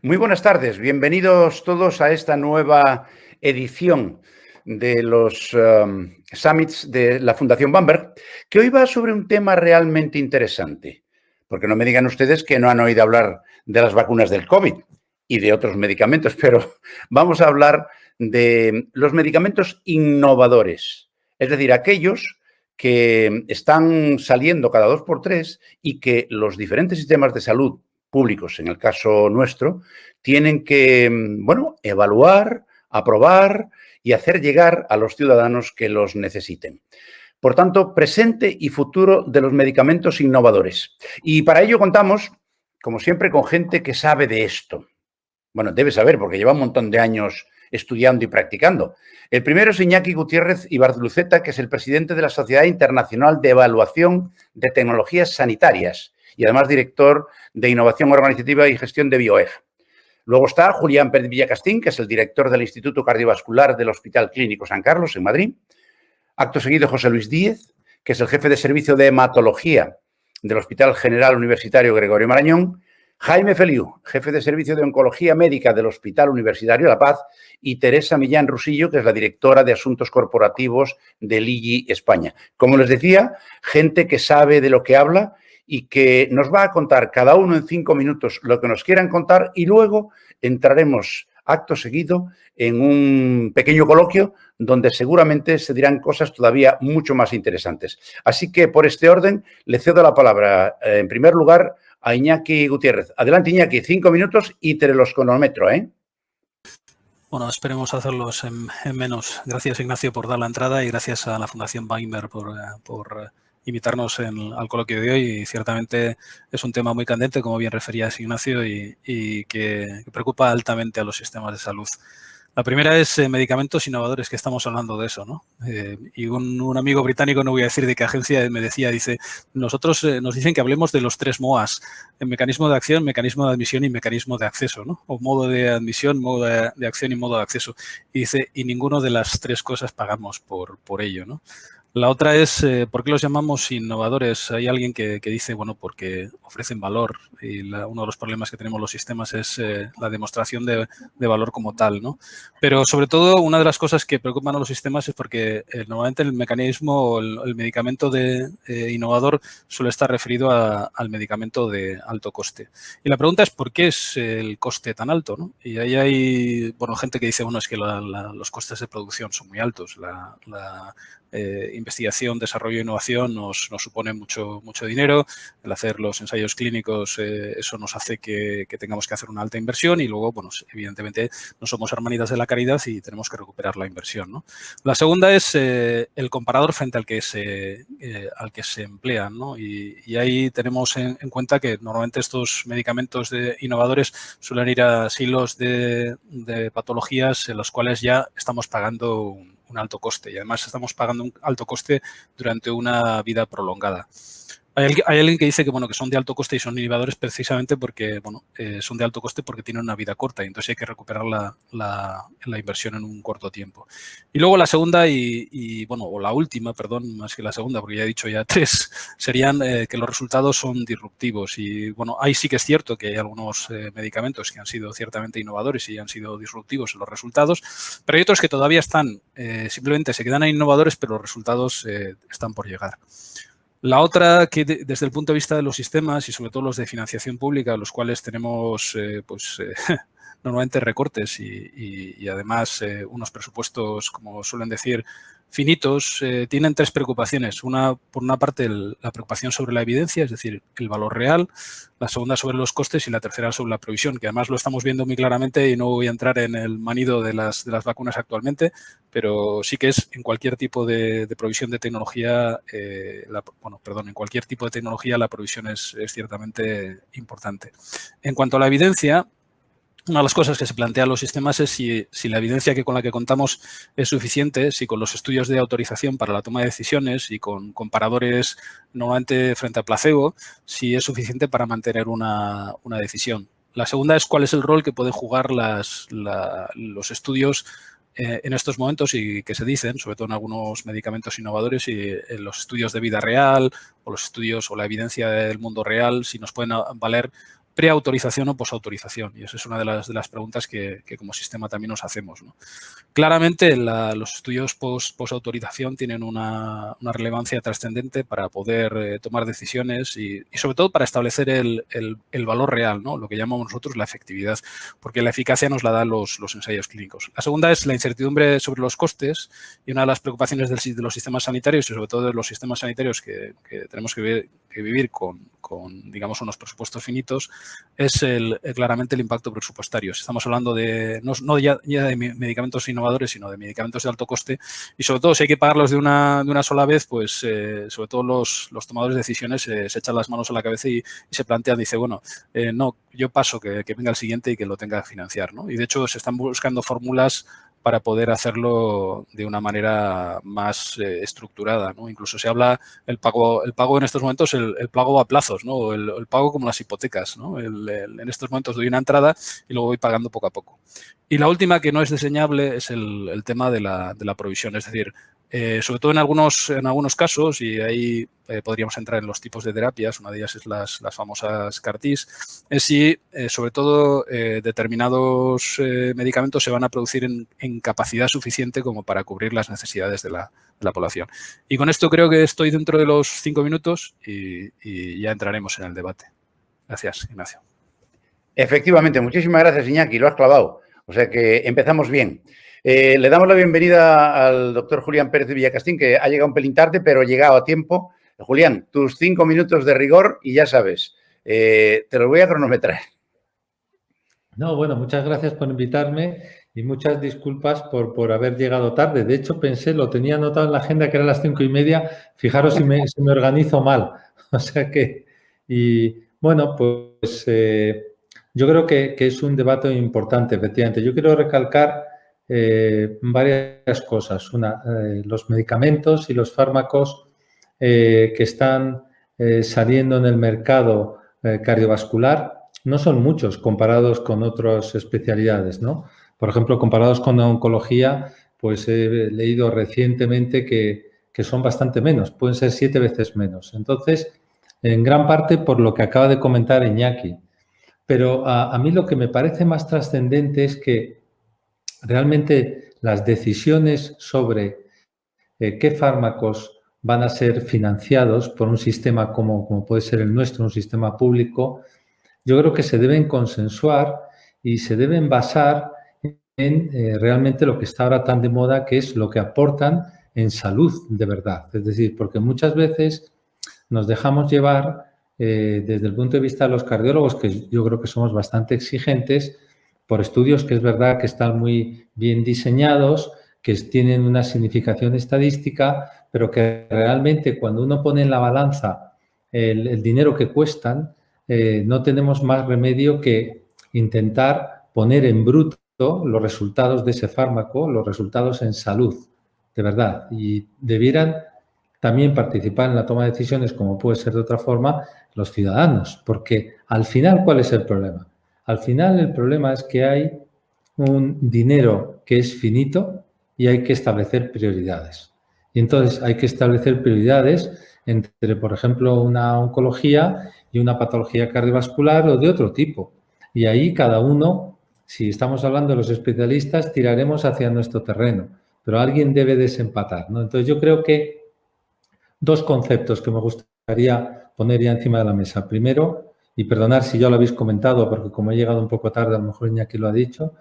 Muy buenas tardes, bienvenidos todos a esta nueva edición de los Summits de la Fundación Bamberg, que hoy va sobre un tema realmente interesante, porque no me digan ustedes que no han oído hablar de las vacunas del COVID y de otros medicamentos, pero vamos a hablar de los medicamentos innovadores, es decir, aquellos que están saliendo cada 2 por 3 y que los diferentes sistemas de salud públicos, en el caso nuestro, tienen que, bueno, evaluar, aprobar y hacer llegar a los ciudadanos que los necesiten. Por tanto, presente y futuro de los medicamentos innovadores. Y para ello contamos, como siempre, con gente que sabe de esto. Bueno, debe saber porque lleva un montón de años estudiando y practicando. El primero es Iñaki Gutiérrez Ibarluceta, que es el presidente de la Sociedad Internacional de Evaluación de Tecnologías Sanitarias y además director de Innovación Organizativa y Gestión de BioEF. Luego está Julián Pérez Villacastín, que es el director del Instituto Cardiovascular del Hospital Clínico San Carlos, en Madrid. Acto seguido, José Luis Díez, que es el jefe de servicio de hematología del Hospital General Universitario Gregorio Marañón. Jaime Feliu, jefe de servicio de oncología médica del Hospital Universitario La Paz, y Teresa Millán Rusillo, que es la directora de asuntos corporativos del IGI España. Como les decía, gente que sabe de lo que habla y que nos va a contar cada uno en 5 minutos lo que nos quieran contar y luego entraremos acto seguido en un pequeño coloquio donde seguramente se dirán cosas todavía mucho más interesantes. Así que por este orden le cedo la palabra en primer lugar a Iñaki Gutiérrez. Adelante, Iñaki, 5 minutos y te los cronometro, ¿eh? Bueno, esperemos hacerlos en menos. Gracias, Ignacio, por dar la entrada y gracias a la Fundación Bamberg por invitarnos al coloquio de hoy. Y ciertamente es un tema muy candente, como bien referías, Ignacio, y que preocupa altamente a los sistemas de salud. La primera es medicamentos innovadores, que estamos hablando de eso, ¿no? Y un amigo británico, no voy a decir de qué agencia, me decía, dice, nosotros nos dicen que hablemos de los 3 MOAs, el mecanismo de acción, mecanismo de admisión y mecanismo de acceso, ¿no? O modo de admisión, modo de acción y modo de acceso. Y dice, y ninguno de las 3 cosas pagamos por ello, ¿no? La otra es, ¿por qué los llamamos innovadores? Hay alguien que dice, bueno, porque ofrecen valor y uno de los problemas que tenemos los sistemas es la demostración de valor como tal, ¿no? Pero sobre todo, una de las cosas que preocupan a los sistemas es porque normalmente el mecanismo o el medicamento innovador suele estar referido al medicamento de alto coste. Y la pregunta es, ¿por qué es el coste tan alto, ¿no? Y ahí hay, bueno, gente que dice, bueno, es que los costes de producción son muy altos, investigación, desarrollo e innovación nos supone mucho dinero. El hacer los ensayos clínicos, eso nos hace que tengamos que hacer una alta inversión y luego, bueno, evidentemente no somos hermanitas de la caridad y tenemos que recuperar la inversión, ¿no? La segunda es el comparador frente al que se emplean, ¿no? Y ahí tenemos en cuenta que normalmente estos medicamentos innovadores suelen ir a silos de patologías en los cuales ya estamos pagando un alto coste y además estamos pagando un alto coste durante una vida prolongada. Hay alguien que dice que, bueno, que son de alto coste y son innovadores precisamente porque, bueno, son de alto coste porque tienen una vida corta y entonces hay que recuperar la inversión en un corto tiempo. Y luego la segunda bueno, o la última, perdón, más que la segunda, porque ya he dicho ya 3, serían que los resultados son disruptivos. Y, bueno, ahí sí que es cierto que hay algunos medicamentos que han sido ciertamente innovadores y han sido disruptivos en los resultados, pero hay otros que todavía están, simplemente se quedan innovadores, pero los resultados están por llegar. La otra, que desde el punto de vista de los sistemas y sobre todo los de financiación pública, los cuales tenemos normalmente recortes y además unos presupuestos, como suelen decir, finitos, tienen 3 preocupaciones. Por una parte, la preocupación sobre la evidencia, es decir, el valor real. La segunda sobre los costes y la tercera sobre la provisión, que además lo estamos viendo muy claramente y no voy a entrar en el manido de las vacunas actualmente, pero sí que es en cualquier tipo de provisión de tecnología, en cualquier tipo de tecnología la provisión es ciertamente importante. En cuanto a la evidencia, una de las cosas que se plantean los sistemas es si la evidencia con la que contamos es suficiente, si con los estudios de autorización para la toma de decisiones y con comparadores normalmente frente a placebo, si es suficiente para mantener una decisión. La segunda es cuál es el rol que pueden jugar los estudios en estos momentos y que se dicen, sobre todo en algunos medicamentos innovadores y en los estudios de vida real o los estudios o la evidencia del mundo real, si nos pueden valer preautorización o posautorización. Y esa es una de las preguntas que como sistema también nos hacemos, ¿no? Claramente los estudios posautorización tienen una relevancia trascendente para poder tomar decisiones y sobre todo para establecer el valor real, ¿no? Lo que llamamos nosotros la efectividad, porque la eficacia nos la dan los ensayos clínicos. La segunda es la incertidumbre sobre los costes y una de las preocupaciones de los sistemas sanitarios y sobre todo de los sistemas sanitarios que tenemos que vivir con, digamos, unos presupuestos finitos es claramente el impacto presupuestario. Estamos hablando de no ya de medicamentos innovadores, sino de medicamentos de alto coste y sobre todo si hay que pagarlos de una sola vez, pues sobre todo los tomadores de decisiones se echan las manos a la cabeza y se plantean, dice, bueno, no, yo paso que venga el siguiente y que lo tenga que financiar, ¿no? Y de hecho se están buscando fórmulas para poder hacerlo de una manera más estructurada, ¿no? Incluso se habla el pago en estos momentos, el pago a plazos, ¿no? El pago como las hipotecas, ¿no? En estos momentos doy una entrada y luego voy pagando poco a poco. Y la última, que no es diseñable, es el tema de la provisión, es decir, sobre todo en algunos casos, y ahí podríamos entrar en los tipos de terapias, una de ellas es las famosas CAR-Ts, es si sobre todo determinados medicamentos se van a producir en capacidad suficiente como para cubrir las necesidades de la población. Y con esto creo que estoy dentro de los 5 minutos y ya entraremos en el debate. Gracias, Ignacio. Efectivamente, muchísimas gracias, Iñaki, lo has clavado. O sea que empezamos bien. Le damos la bienvenida al doctor Julián Pérez de Villacastín, que ha llegado un pelín tarde, pero ha llegado a tiempo. Julián, tus 5 minutos de rigor y ya sabes, te los voy a cronometrar. No, bueno, muchas gracias por invitarme y muchas disculpas por haber llegado tarde. De hecho, pensé, lo tenía anotado en la agenda que era las 5:30. Fijaros si me organizo mal. O sea que, y bueno, pues yo creo que es un debate importante, efectivamente. Yo quiero recalcar varias cosas. Una, los medicamentos y los fármacos que están saliendo en el mercado cardiovascular no son muchos comparados con otras especialidades, ¿no? Por ejemplo, comparados con la oncología, pues he leído recientemente que son bastante menos, pueden ser 7 veces menos. Entonces, en gran parte por lo que acaba de comentar Iñaki. Pero a mí lo que me parece más trascendente es que realmente las decisiones sobre qué fármacos van a ser financiados por un sistema como puede ser el nuestro, un sistema público, yo creo que se deben consensuar y se deben basar en realmente lo que está ahora tan de moda, que es lo que aportan en salud de verdad. Es decir, porque muchas veces nos dejamos llevar desde el punto de vista de los cardiólogos, que yo creo que somos bastante exigentes, por estudios que es verdad que están muy bien diseñados, que tienen una significación estadística, pero que realmente cuando uno pone en la balanza el dinero que cuestan, no tenemos más remedio que intentar poner en bruto los resultados de ese fármaco, los resultados en salud, de verdad. Y debieran también participar en la toma de decisiones, como puede ser de otra forma, los ciudadanos. Porque al final, ¿cuál es el problema? Al final el problema es que hay un dinero que es finito y hay que establecer prioridades. Y entonces hay que establecer prioridades entre, por ejemplo, una oncología y una patología cardiovascular o de otro tipo. Y ahí cada uno, si estamos hablando de los especialistas, tiraremos hacia nuestro terreno, pero alguien debe desempatar, ¿no? Entonces yo creo que 2 conceptos que me gustaría poner ya encima de la mesa. Primero, y perdonar si ya lo habéis comentado, porque como he llegado un poco tarde, a lo mejor Iñaki lo ha dicho.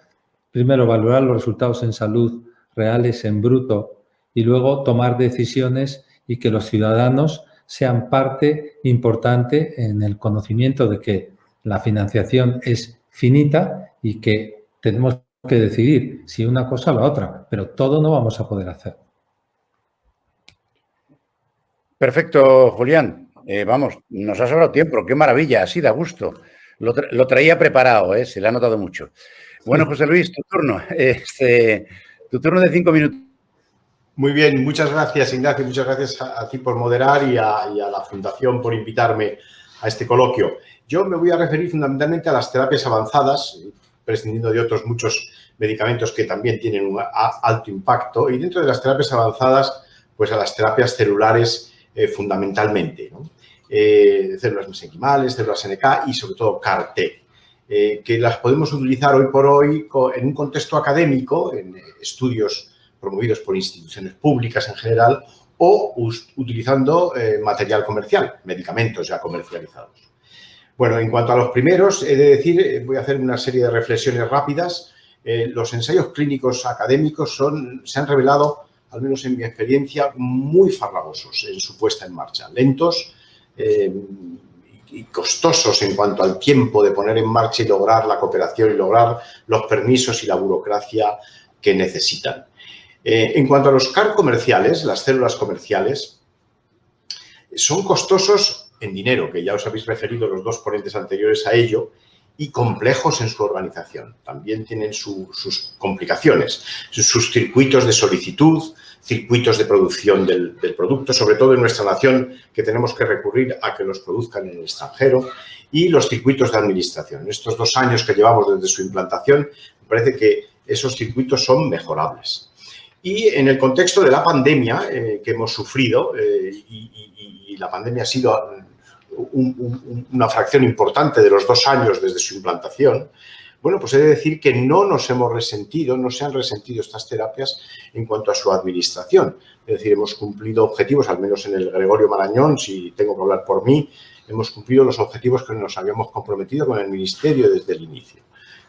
Primero, valorar los resultados en salud reales, en bruto, y luego tomar decisiones y que los ciudadanos sean parte importante en el conocimiento de que la financiación es finita y que tenemos que decidir si una cosa o la otra, pero todo no vamos a poder hacer. Perfecto, Julián. Vamos, nos ha sobrado tiempo. Qué maravilla, así da gusto. Lo traía preparado, se le ha notado mucho. Bueno, José Luis, tu turno. Tu turno de 5 minutos. Muy bien, muchas gracias, Ignacio. Muchas gracias a ti por moderar y a la Fundación por invitarme a este coloquio. Yo me voy a referir fundamentalmente a las terapias avanzadas, prescindiendo de otros muchos medicamentos que también tienen un alto impacto, y dentro de las terapias avanzadas, pues a las terapias celulares fundamentalmente, ¿no? células mesenquimales, células NK y sobre todo CAR-T, que las podemos utilizar hoy por hoy en un contexto académico, en estudios promovidos por instituciones públicas en general, o utilizando material comercial, medicamentos ya comercializados. Bueno, en cuanto a los primeros, he de decir, voy a hacer una serie de reflexiones rápidas. Los ensayos clínicos académicos se han revelado, al menos en mi experiencia, muy farragosos en su puesta en marcha, lentos y costosos en cuanto al tiempo de poner en marcha y lograr la cooperación y lograr los permisos y la burocracia que necesitan. En cuanto a los CAR comerciales, las células comerciales, son costosos en dinero, que ya os habéis referido los dos ponentes anteriores a ello, y complejos en su organización. También tienen sus complicaciones, sus circuitos de solicitud, circuitos de producción del producto, sobre todo en nuestra nación, que tenemos que recurrir a que los produzcan en el extranjero, y los circuitos de administración. En estos 2 años que llevamos desde su implantación, me parece que esos circuitos son mejorables. Y en el contexto de la pandemia que hemos sufrido, y la pandemia ha sido una fracción importante de los 2 años desde su implantación, bueno, pues he de decir que no se han resentido estas terapias en cuanto a su administración. Es decir, hemos cumplido objetivos, al menos en el Gregorio Marañón, si tengo que hablar por mí, hemos cumplido los objetivos que nos habíamos comprometido con el Ministerio desde el inicio.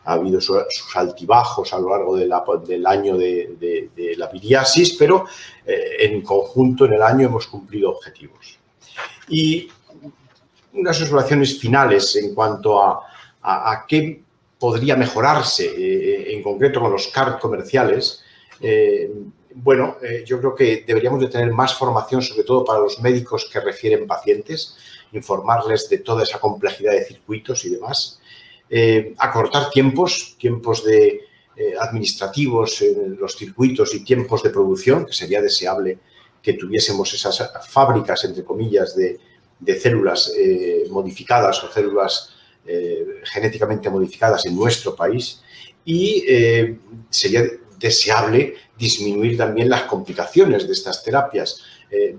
Ha habido sus altibajos a lo largo del año de la piriasis, pero en conjunto en el año hemos cumplido objetivos. Y unas observaciones finales en cuanto a qué podría mejorarse en concreto con los CAR comerciales. Bueno, yo creo que deberíamos de tener más formación, sobre todo para los médicos que refieren pacientes, informarles de toda esa complejidad de circuitos y demás. Acortar tiempos administrativos en los circuitos y tiempos de producción, que sería deseable que tuviésemos esas fábricas, entre comillas, de células modificadas o células genéticamente modificadas en nuestro país, y sería deseable disminuir también las complicaciones de estas terapias,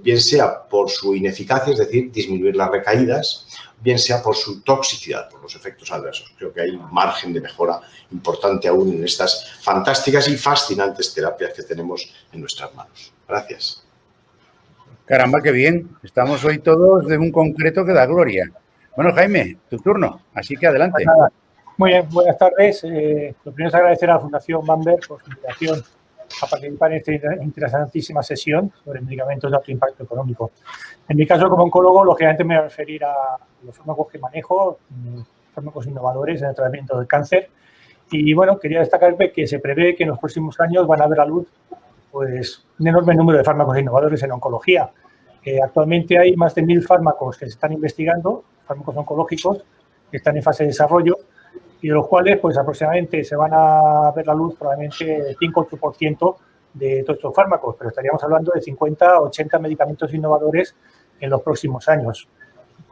bien sea por su ineficacia, es decir, disminuir las recaídas, bien sea por su toxicidad, por los efectos adversos. Creo que hay un margen de mejora importante aún en estas fantásticas y fascinantes terapias que tenemos en nuestras manos. Gracias. Caramba, qué bien. Estamos hoy todos de un concreto que da gloria. Bueno, Jaime, tu turno, así que adelante. Pues muy bien, buenas tardes. Lo primero es agradecer a la Fundación Bamberg por su invitación a participar en esta interesantísima sesión sobre medicamentos de alto impacto económico. En mi caso, como oncólogo, lógicamente me voy a referir a los fármacos que manejo, fármacos innovadores en el tratamiento del cáncer. Y bueno, quería destacar que se prevé que en los próximos años van a ver a luz pues, un enorme número de fármacos innovadores en oncología. Actualmente hay más de 1000 fármacos que se están investigando, fármacos oncológicos, que están en fase de desarrollo, y de los cuales pues aproximadamente se van a ver la luz probablemente el 5-8% de todos estos fármacos, pero estaríamos hablando de 50-80 medicamentos innovadores en los próximos años,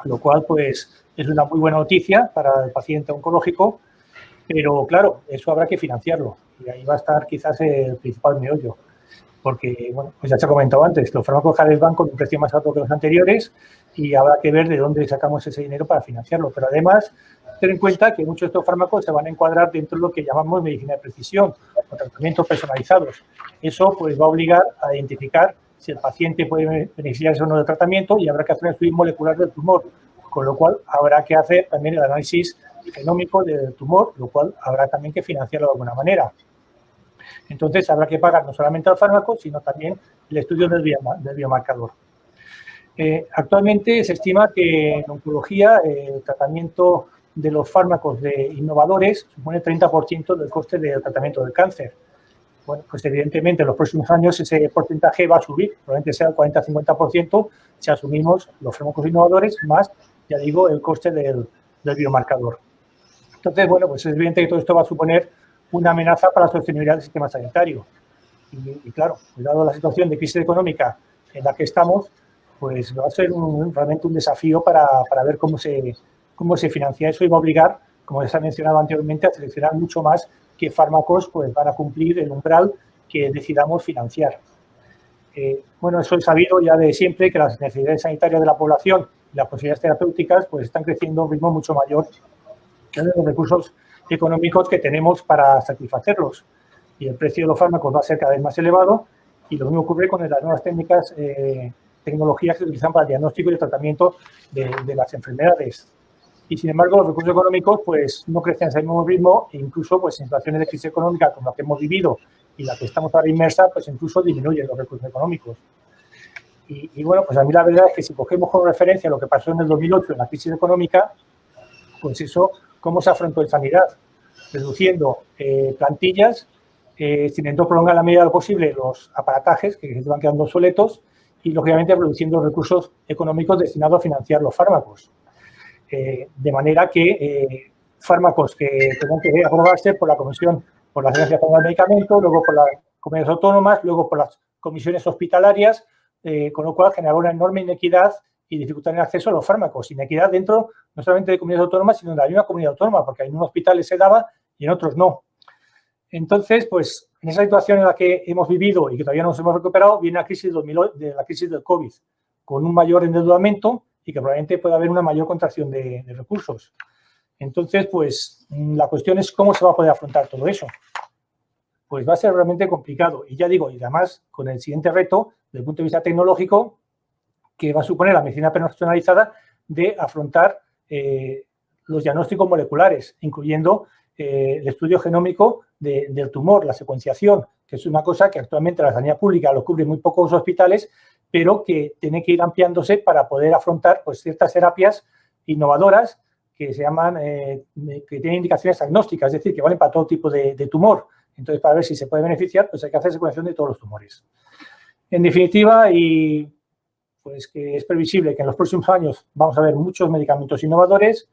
lo cual pues es una muy buena noticia para el paciente oncológico, pero claro, eso habrá que financiarlo y ahí va a estar quizás el principal meollo, porque bueno, pues ya se ha comentado antes, los fármacos cada vez van con un precio más alto que los anteriores y habrá que ver de dónde sacamos ese dinero para financiarlo, pero además tener en cuenta que muchos de estos fármacos se van a encuadrar dentro de lo que llamamos medicina de precisión o tratamientos personalizados. Eso pues va a obligar a identificar si el paciente puede beneficiarse o no del tratamiento y habrá que hacer el estudio molecular del tumor, con lo cual habrá que hacer también el análisis genómico del tumor, lo cual habrá también que financiarlo de alguna manera. Entonces habrá que pagar no solamente al fármaco, sino también el estudio del biomarcador. Actualmente se estima que en oncología el tratamiento de los fármacos innovadores supone el 30% del coste del tratamiento del cáncer. Bueno, pues evidentemente en los próximos años ese porcentaje va a subir, probablemente sea el 40-50% si asumimos los fármacos innovadores más, ya digo, el coste del biomarcador. Entonces, bueno, pues es evidente que todo esto va a suponer una amenaza para la sostenibilidad del sistema sanitario. Y claro, dado la situación de crisis económica en la que estamos, pues va a ser realmente un desafío para ver cómo se financia eso y va a obligar, como ya se ha mencionado anteriormente, a seleccionar mucho más qué fármacos pues, van a cumplir el umbral que decidamos financiar. Bueno, eso es sabido ya de siempre, que las necesidades sanitarias de la población las posibilidades terapéuticas pues están creciendo a un ritmo mucho mayor que los recursos económicos que tenemos para satisfacerlos. Y el precio de los fármacos va a ser cada vez más elevado, y lo mismo ocurre con las nuevas tecnologías que se utilizan para el diagnóstico y el tratamiento de las enfermedades. Y, sin embargo, los recursos económicos pues no crecen a ese mismo ritmo, e incluso pues, en situaciones de crisis económica como la que hemos vivido y la que estamos ahora inmersa, pues incluso disminuyen los recursos económicos. Y bueno, pues a mí la verdad es que si cogemos como referencia lo que pasó en el 2008 en la crisis económica, pues eso, ¿cómo se afrontó en sanidad? Reduciendo plantillas, intentando prolongar a la medida de lo posible los aparatajes que se van quedando obsoletos y, lógicamente, reduciendo los recursos económicos destinados a financiar los fármacos. De manera que fármacos que tengan que aprobarse por la Comisión, por la Agencia Nacional del Medicamento, luego por las comunidades autónomas, luego por las comisiones hospitalarias, con lo cual generaba una enorme inequidad y dificultad en el acceso a los fármacos. Inequidad dentro no solamente de comunidades autónomas, sino de la misma comunidad autónoma, porque en unos hospitales se daba y en otros no. Entonces, pues, en esa situación en la que hemos vivido y que todavía no nos hemos recuperado, viene la crisis la crisis del COVID, con un mayor endeudamiento y que probablemente pueda haber una mayor contracción de recursos. Entonces, pues, la cuestión es cómo se va a poder afrontar todo eso. Pues va a ser realmente complicado. Y ya digo, y además, con el siguiente reto, desde el punto de vista tecnológico, que va a suponer la medicina personalizada, de afrontar los diagnósticos moleculares, incluyendo el estudio genómico del tumor, la secuenciación, que es una cosa que actualmente la sanidad pública lo cubre muy pocos hospitales, pero que tiene que ir ampliándose para poder afrontar pues, ciertas terapias innovadoras que se llaman, que tienen indicaciones agnósticas, es decir, que valen para todo tipo de tumor. Entonces, para ver si se puede beneficiar, pues hay que hacer secuenciación de todos los tumores. En definitiva, y pues que es previsible que en los próximos años vamos a ver muchos medicamentos innovadores,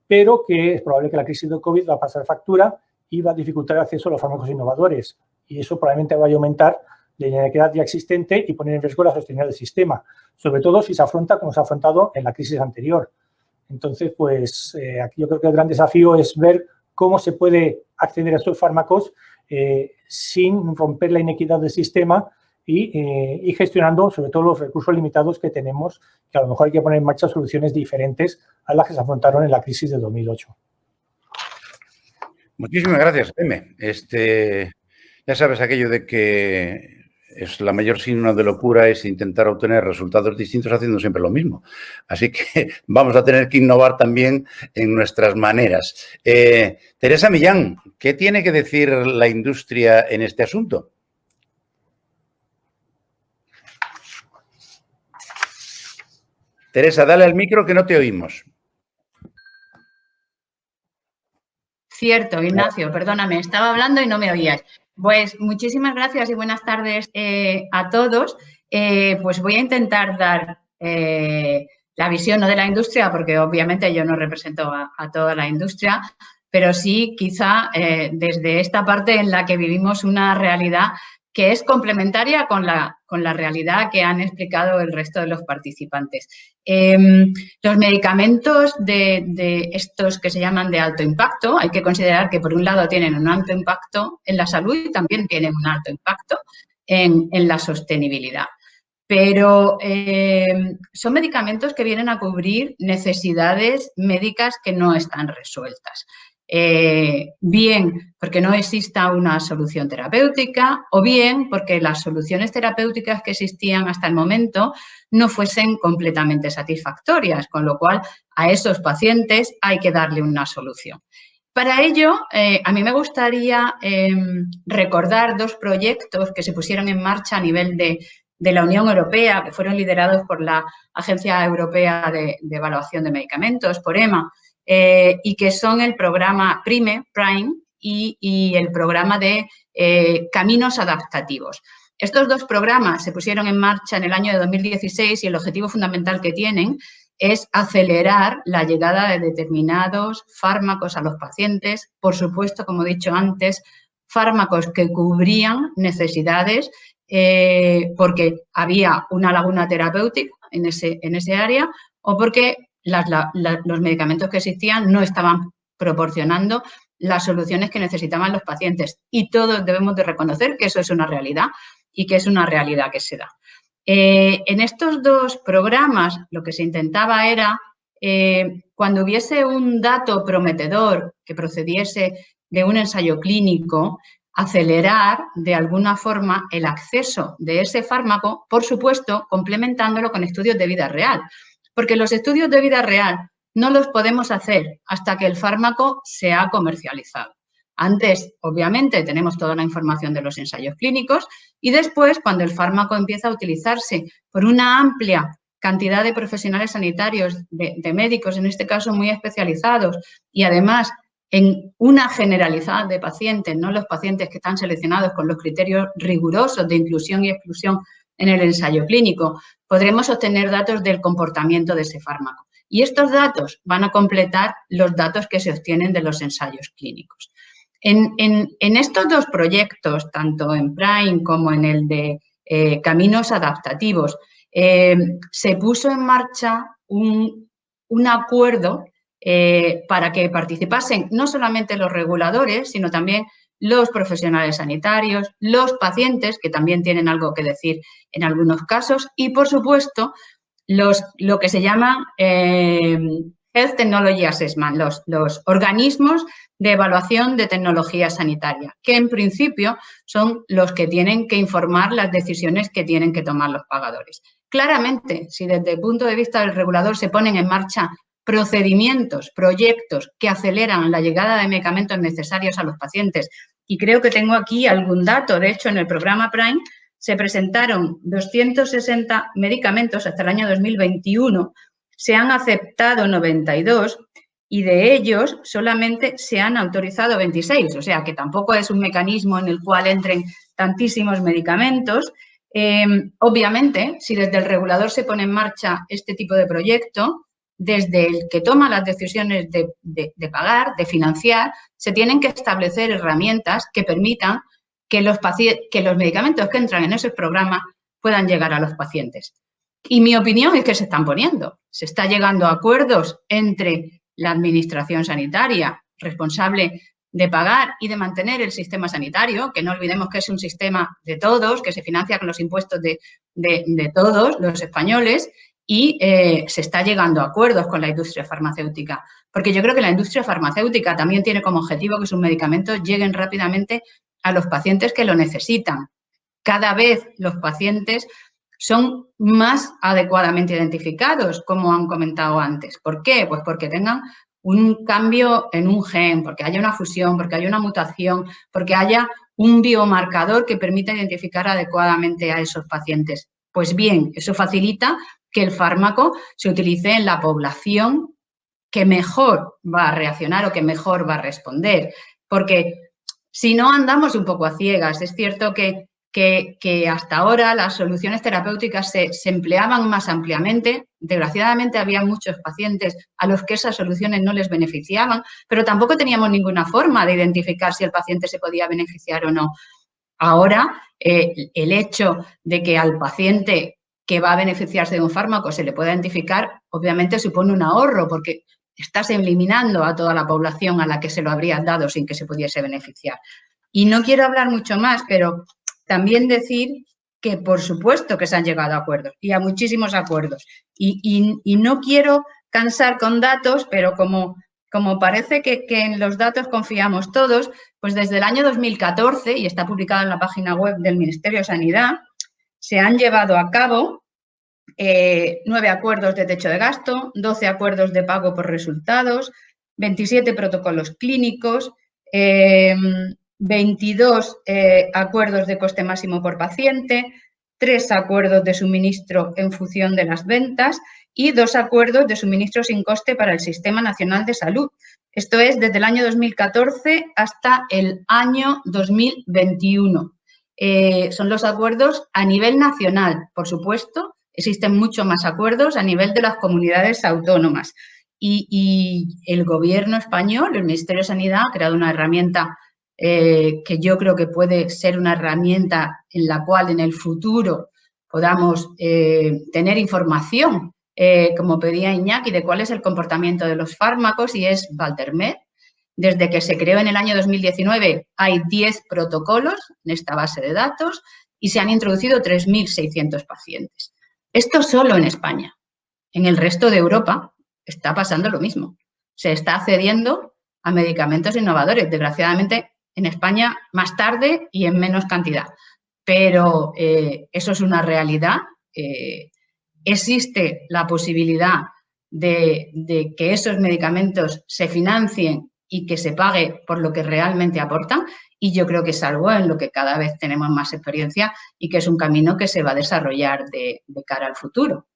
pero que es probable que la crisis del COVID va a pasar factura y va a dificultar el acceso a los fármacos innovadores. Y eso probablemente vaya a aumentar la inequidad ya existente y poner en riesgo la sostenibilidad del sistema, sobre todo si se afronta como se ha afrontado en la crisis anterior. Entonces, pues aquí yo creo que el gran desafío es ver cómo se puede acceder a estos fármacos sin romper la inequidad del sistema y gestionando sobre todo los recursos limitados que tenemos, que a lo mejor hay que poner en marcha soluciones diferentes a las que se afrontaron en la crisis de 2008. Muchísimas gracias, Jaime. Ya sabes aquello de que es la mayor signo de locura es intentar obtener resultados distintos haciendo siempre lo mismo. Así que vamos a tener que innovar también en nuestras maneras. Teresa Millán, ¿qué tiene que decir la industria en este asunto? Teresa, dale al micro que no te oímos. Cierto, Ignacio, perdóname, estaba hablando y no me oías. Pues muchísimas gracias y buenas tardes a todos. Pues voy a intentar dar la visión no de la industria, porque obviamente yo no represento a toda la industria, pero sí quizá desde esta parte en la que vivimos una realidad que es complementaria con la realidad que han explicado el resto de los participantes. Los medicamentos de estos que se llaman de alto impacto, hay que considerar que por un lado tienen un alto impacto en la salud y también tienen un alto impacto en la sostenibilidad. Pero son medicamentos que vienen a cubrir necesidades médicas que no están resueltas. Bien porque no exista una solución terapéutica o bien porque las soluciones terapéuticas que existían hasta el momento no fuesen completamente satisfactorias, con lo cual a esos pacientes hay que darle una solución. Para ello, a mí me gustaría recordar dos proyectos que se pusieron en marcha a nivel de la Unión Europea, que fueron liderados por la Agencia Europea de Evaluación de Medicamentos, por EMA, y que son el programa Prime y el programa de Caminos Adaptativos. Estos dos programas se pusieron en marcha en el año de 2016 y el objetivo fundamental que tienen es acelerar la llegada de determinados fármacos a los pacientes, por supuesto, como he dicho antes, fármacos que cubrían necesidades porque había una laguna terapéutica en ese área o porque los medicamentos que existían no estaban proporcionando las soluciones que necesitaban los pacientes. Y todos debemos de reconocer que eso es una realidad y que es una realidad que se da. En estos dos programas lo que se intentaba era, cuando hubiese un dato prometedor que procediese de un ensayo clínico, acelerar de alguna forma el acceso de ese fármaco, por supuesto, complementándolo con estudios de vida real. Porque los estudios de vida real no los podemos hacer hasta que el fármaco se ha comercializado. Antes, obviamente, tenemos toda la información de los ensayos clínicos y después, cuando el fármaco empieza a utilizarse por una amplia cantidad de profesionales sanitarios, de médicos, en este caso muy especializados, y además en una generalizada de pacientes, no los pacientes que están seleccionados con los criterios rigurosos de inclusión y exclusión en el ensayo clínico, podremos obtener datos del comportamiento de ese fármaco. Y estos datos van a completar los datos que se obtienen de los ensayos clínicos. En estos dos proyectos, tanto en PRIME como en el de Caminos Adaptativos, se puso en marcha un acuerdo para que participasen no solamente los reguladores, sino también los profesionales sanitarios, los pacientes, que también tienen algo que decir en algunos casos, y, por supuesto, lo que se llama Health Technology Assessment, los organismos de evaluación de tecnología sanitaria, que en principio son los que tienen que informar las decisiones que tienen que tomar los pagadores. Claramente, si desde el punto de vista del regulador se ponen en marcha procedimientos, proyectos que aceleran la llegada de medicamentos necesarios a los pacientes, y creo que tengo aquí algún dato, de hecho, en el programa PRIME se presentaron 260 medicamentos hasta el año 2021, se han aceptado 92 y de ellos solamente se han autorizado 26, o sea que tampoco es un mecanismo en el cual entren tantísimos medicamentos. Obviamente, si desde el regulador se pone en marcha este tipo de proyecto, desde el que toma las decisiones de pagar, de financiar, se tienen que establecer herramientas que permitan que los medicamentos que entran en esos programas puedan llegar a los pacientes. Y mi opinión es que se están poniendo. Se está llegando a acuerdos entre la administración sanitaria, responsable de pagar y de mantener el sistema sanitario, que no olvidemos que es un sistema de todos, que se financia con los impuestos de todos los españoles, y se está llegando a acuerdos con la industria farmacéutica. Porque yo creo que la industria farmacéutica también tiene como objetivo que sus medicamentos lleguen rápidamente a los pacientes que lo necesitan. Cada vez los pacientes son más adecuadamente identificados, como han comentado antes. ¿Por qué? Pues porque tengan un cambio en un gen, porque haya una fusión, porque haya una mutación, porque haya un biomarcador que permita identificar adecuadamente a esos pacientes. Pues bien, eso facilita que el fármaco se utilice en la población que mejor va a reaccionar o que mejor va a responder. Porque si no, andamos un poco a ciegas. Es cierto que hasta ahora las soluciones terapéuticas se empleaban más ampliamente. Desgraciadamente había muchos pacientes a los que esas soluciones no les beneficiaban, pero tampoco teníamos ninguna forma de identificar si el paciente se podía beneficiar o no. Ahora, el hecho de que al paciente que va a beneficiarse de un fármaco se le pueda identificar, obviamente supone un ahorro, porque estás eliminando a toda la población a la que se lo habrías dado sin que se pudiese beneficiar. Y no quiero hablar mucho más, pero también decir que, por supuesto, que se han llegado a acuerdos, y a muchísimos acuerdos. Y no quiero cansar con datos, pero como parece que en los datos confiamos todos, pues desde el año 2014, y está publicado en la página web del Ministerio de Sanidad, se han llevado a cabo 9 acuerdos de techo de gasto, 12 acuerdos de pago por resultados, 27 protocolos clínicos, 22 acuerdos de coste máximo por paciente, 3 acuerdos de suministro en función de las ventas y 2 acuerdos de suministro sin coste para el Sistema Nacional de Salud. Esto es desde el año 2014 hasta el año 2021. Son los acuerdos a nivel nacional, por supuesto. Existen muchos más acuerdos a nivel de las comunidades autónomas. Y el Gobierno español, el Ministerio de Sanidad, ha creado una herramienta que yo creo que puede ser una herramienta en la cual en el futuro podamos tener información, como pedía Iñaki, de cuál es el comportamiento de los fármacos, y es Valtermed. Desde que se creó en el año 2019 hay 10 protocolos en esta base de datos y se han introducido 3.600 pacientes. Esto solo en España. En el resto de Europa está pasando lo mismo. Se está accediendo a medicamentos innovadores. Desgraciadamente, en España más tarde y en menos cantidad. Pero eso es una realidad. Existe la posibilidad de que esos medicamentos se financien y que se pague por lo que realmente aportan, y yo creo que es algo en lo que cada vez tenemos más experiencia y que es un camino que se va a desarrollar de cara al futuro.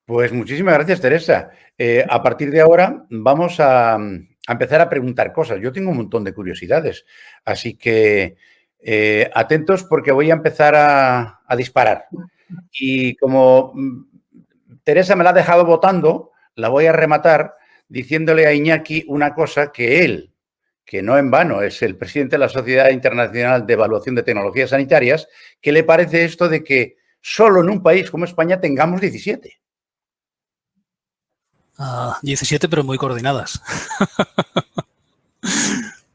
Pues muchísimas gracias, Teresa. A partir de ahora vamos a empezar a preguntar cosas. Yo tengo un montón de curiosidades, así que atentos porque voy a empezar a disparar. Y como Teresa me la ha dejado votando, la voy a rematar diciéndole a Iñaki una cosa que él, que no en vano es el presidente de la Sociedad Internacional de Evaluación de Tecnologías Sanitarias, ¿qué le parece esto de que solo en un país como España tengamos 17? 17, pero muy coordinadas.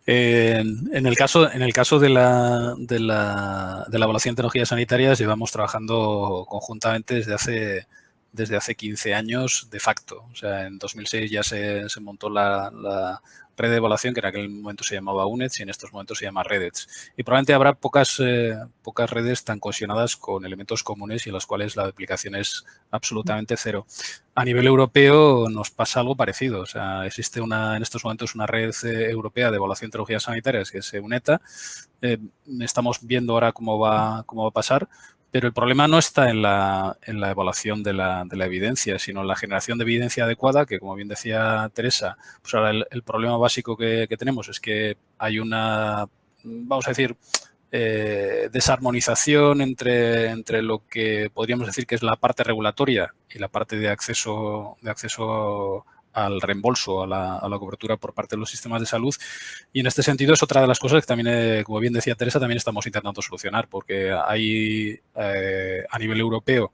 En el caso de la evaluación de tecnologías sanitarias, llevamos trabajando conjuntamente desde hace 15 años de facto. O sea, en 2006 ya se montó la red de evaluación, que en aquel momento se llamaba UNEDS y en estos momentos se llama REDETS. Y probablemente habrá pocas redes tan cohesionadas con elementos comunes y en las cuales la aplicación es absolutamente cero. A nivel europeo nos pasa algo parecido. O sea, existe en estos momentos una red europea de evaluación de tecnologías sanitarias que es EUNETA. Estamos viendo ahora cómo va a pasar. Pero el problema no está en la evaluación de la evidencia, sino en la generación de evidencia adecuada, que como bien decía Teresa, pues ahora el problema básico que tenemos es que hay una, vamos a decir, desarmonización entre lo que podríamos decir que es la parte regulatoria y la parte de acceso al reembolso, a la cobertura por parte de los sistemas de salud. Y en este sentido es otra de las cosas que también, como bien decía Teresa, también estamos intentando solucionar, porque hay a nivel europeo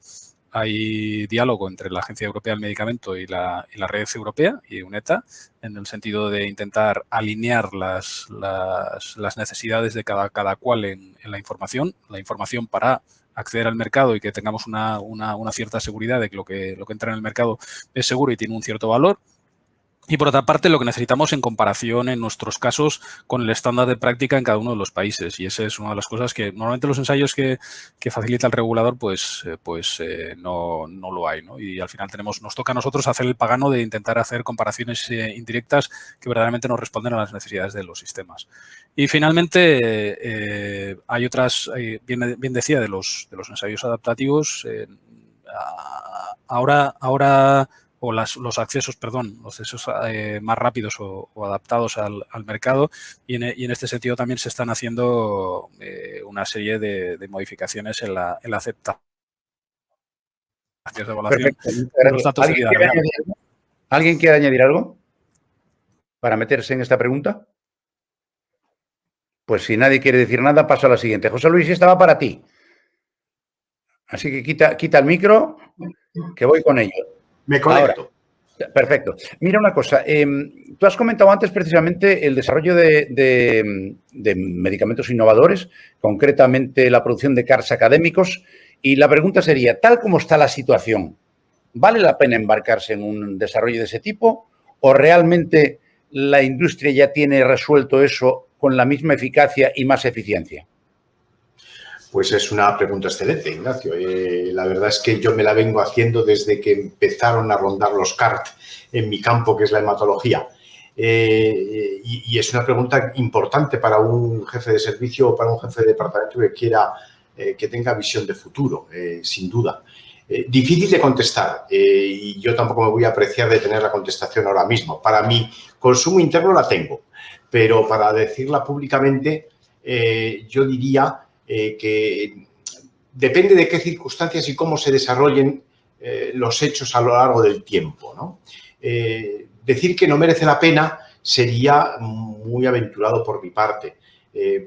hay diálogo entre la Agencia Europea del Medicamento y la Red Europea y UNETA, en el sentido de intentar alinear las necesidades de cada cual en la información para acceder al mercado y que tengamos una cierta seguridad de que lo que entra en el mercado es seguro y tiene un cierto valor. Y por otra parte, lo que necesitamos en comparación en nuestros casos con el estándar de práctica en cada uno de los países. Y esa es una de las cosas que normalmente los ensayos que facilita el regulador pues no lo hay, ¿no? Y al final nos toca a nosotros hacer el pagano de intentar hacer comparaciones indirectas que verdaderamente nos responden a las necesidades de los sistemas. Y finalmente hay otras, bien decía, de los ensayos adaptativos. Ahora o los accesos más rápidos o adaptados al mercado y en este sentido también se están haciendo una serie de modificaciones en la aceptación de evaluación de los datos de vida real. ¿Alguien quiere añadir algo para meterse en esta pregunta? Pues si nadie quiere decir nada, paso a la siguiente. José Luis, esta va para ti. Así que quita el micro, que voy con ello. Me conecto. Ahora, perfecto. Mira una cosa. Tú has comentado antes precisamente el desarrollo de medicamentos innovadores, concretamente la producción de CARs académicos. Y la pregunta sería, tal como está la situación, ¿vale la pena embarcarse en un desarrollo de ese tipo? ¿O realmente la industria ya tiene resuelto eso con la misma eficacia y más eficiencia? Pues es una pregunta excelente, Ignacio. La verdad es que yo me la vengo haciendo desde que empezaron a rondar los CART en mi campo, que es la hematología. Y es una pregunta importante para un jefe de servicio o para un jefe de departamento que tenga visión de futuro, sin duda. Difícil de contestar y yo tampoco me voy a apreciar de tener la contestación ahora mismo. Para mi consumo interno la tengo, pero para decirla públicamente yo diría que depende de qué circunstancias y cómo se desarrollen los hechos a lo largo del tiempo, ¿no? Decir que no merece la pena sería muy aventurado por mi parte,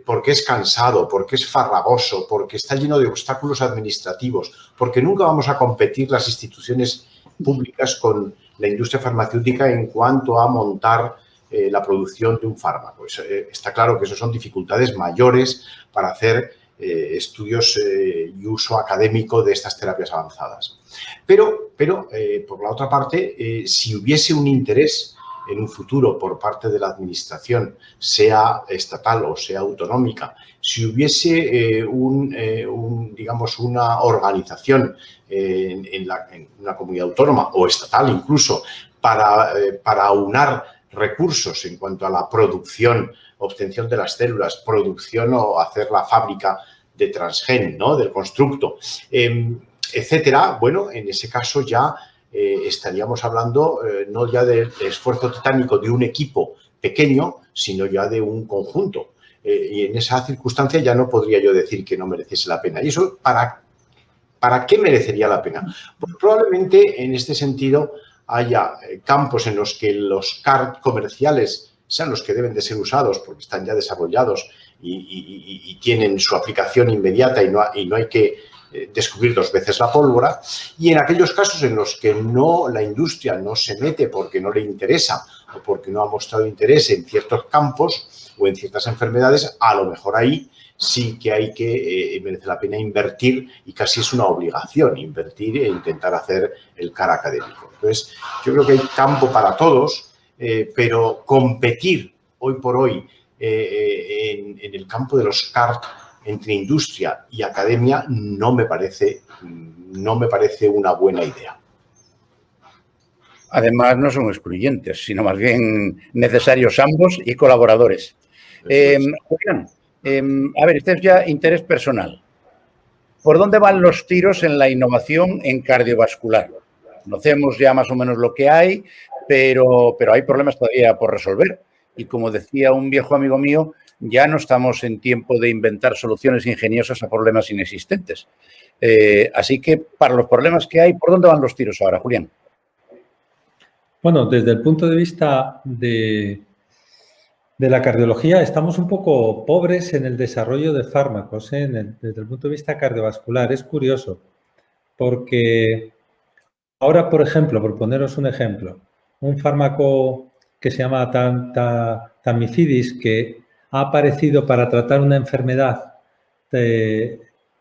porque es cansado, porque es farragoso, porque está lleno de obstáculos administrativos, porque nunca vamos a competir las instituciones públicas con la industria farmacéutica en cuanto a montar la producción de un fármaco. Está claro que eso son dificultades mayores para hacer estudios y uso académico de estas terapias avanzadas. Pero por la otra parte, si hubiese un interés en un futuro por parte de la administración, sea estatal o sea autonómica, si hubiese digamos, una organización en una comunidad autónoma o estatal incluso para aunar recursos en cuanto a la producción, obtención de las células, producción o hacer la fábrica de transgen, ¿no?, del constructo, etcétera, bueno, en ese caso ya estaríamos hablando no ya del esfuerzo titánico de un equipo pequeño, sino ya de un conjunto. Y en esa circunstancia ya no podría yo decir que no mereciese la pena. ¿Y eso para qué merecería la pena? Pues probablemente en este sentido haya campos en los que los CAR comerciales sean los que deben de ser usados porque están ya desarrollados y tienen su aplicación inmediata y no hay que descubrir 2 veces la pólvora, y en aquellos casos en los que la industria no se mete porque no le interesa o porque no ha mostrado interés en ciertos campos o en ciertas enfermedades, a lo mejor ahí sí que hay que merece la pena invertir y casi es una obligación invertir e intentar hacer el CAR académico. Entonces, yo creo que hay campo para todos, pero competir hoy por hoy en el campo de los CAR entre industria y academia no me parece una buena idea. Además, no son excluyentes, sino más bien necesarios ambos y colaboradores. Julián, a ver, este es ya interés personal. ¿Por dónde van los tiros en la innovación en cardiovascular? Conocemos ya más o menos lo que hay, pero hay problemas todavía por resolver. Y como decía un viejo amigo mío, ya no estamos en tiempo de inventar soluciones ingeniosas a problemas inexistentes. Así que, para los problemas que hay, ¿por dónde van los tiros ahora, Julián? Bueno, desde el punto de vista de la cardiología, estamos un poco pobres en el desarrollo de fármacos, desde el punto de vista cardiovascular. Es curioso, porque ahora, por ejemplo, por poneros un ejemplo, un fármaco que se llama Tamicidis, que ha aparecido para tratar una enfermedad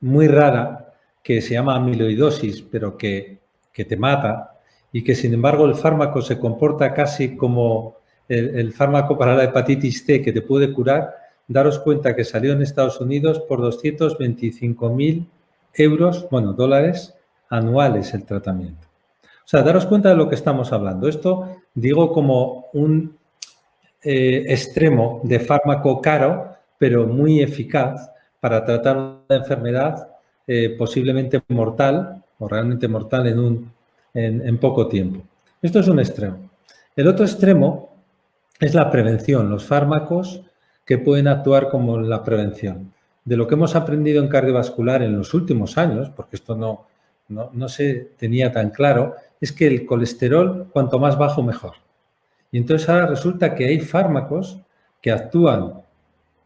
muy rara que se llama amiloidosis, pero que te mata, y que sin embargo el fármaco se comporta casi como el fármaco para la hepatitis C que te puede curar. Daros cuenta que salió en Estados Unidos por 225.000 euros, bueno, dólares anuales el tratamiento. O sea, daros cuenta de lo que estamos hablando. Esto digo como un extremo de fármaco caro, pero muy eficaz para tratar una enfermedad posiblemente mortal o realmente mortal en poco tiempo. Esto es un extremo. El otro extremo es la prevención, los fármacos que pueden actuar como la prevención. De lo que hemos aprendido en cardiovascular en los últimos años, porque esto no se tenía tan claro, es que el colesterol, cuanto más bajo, mejor. Y entonces ahora resulta que hay fármacos que actúan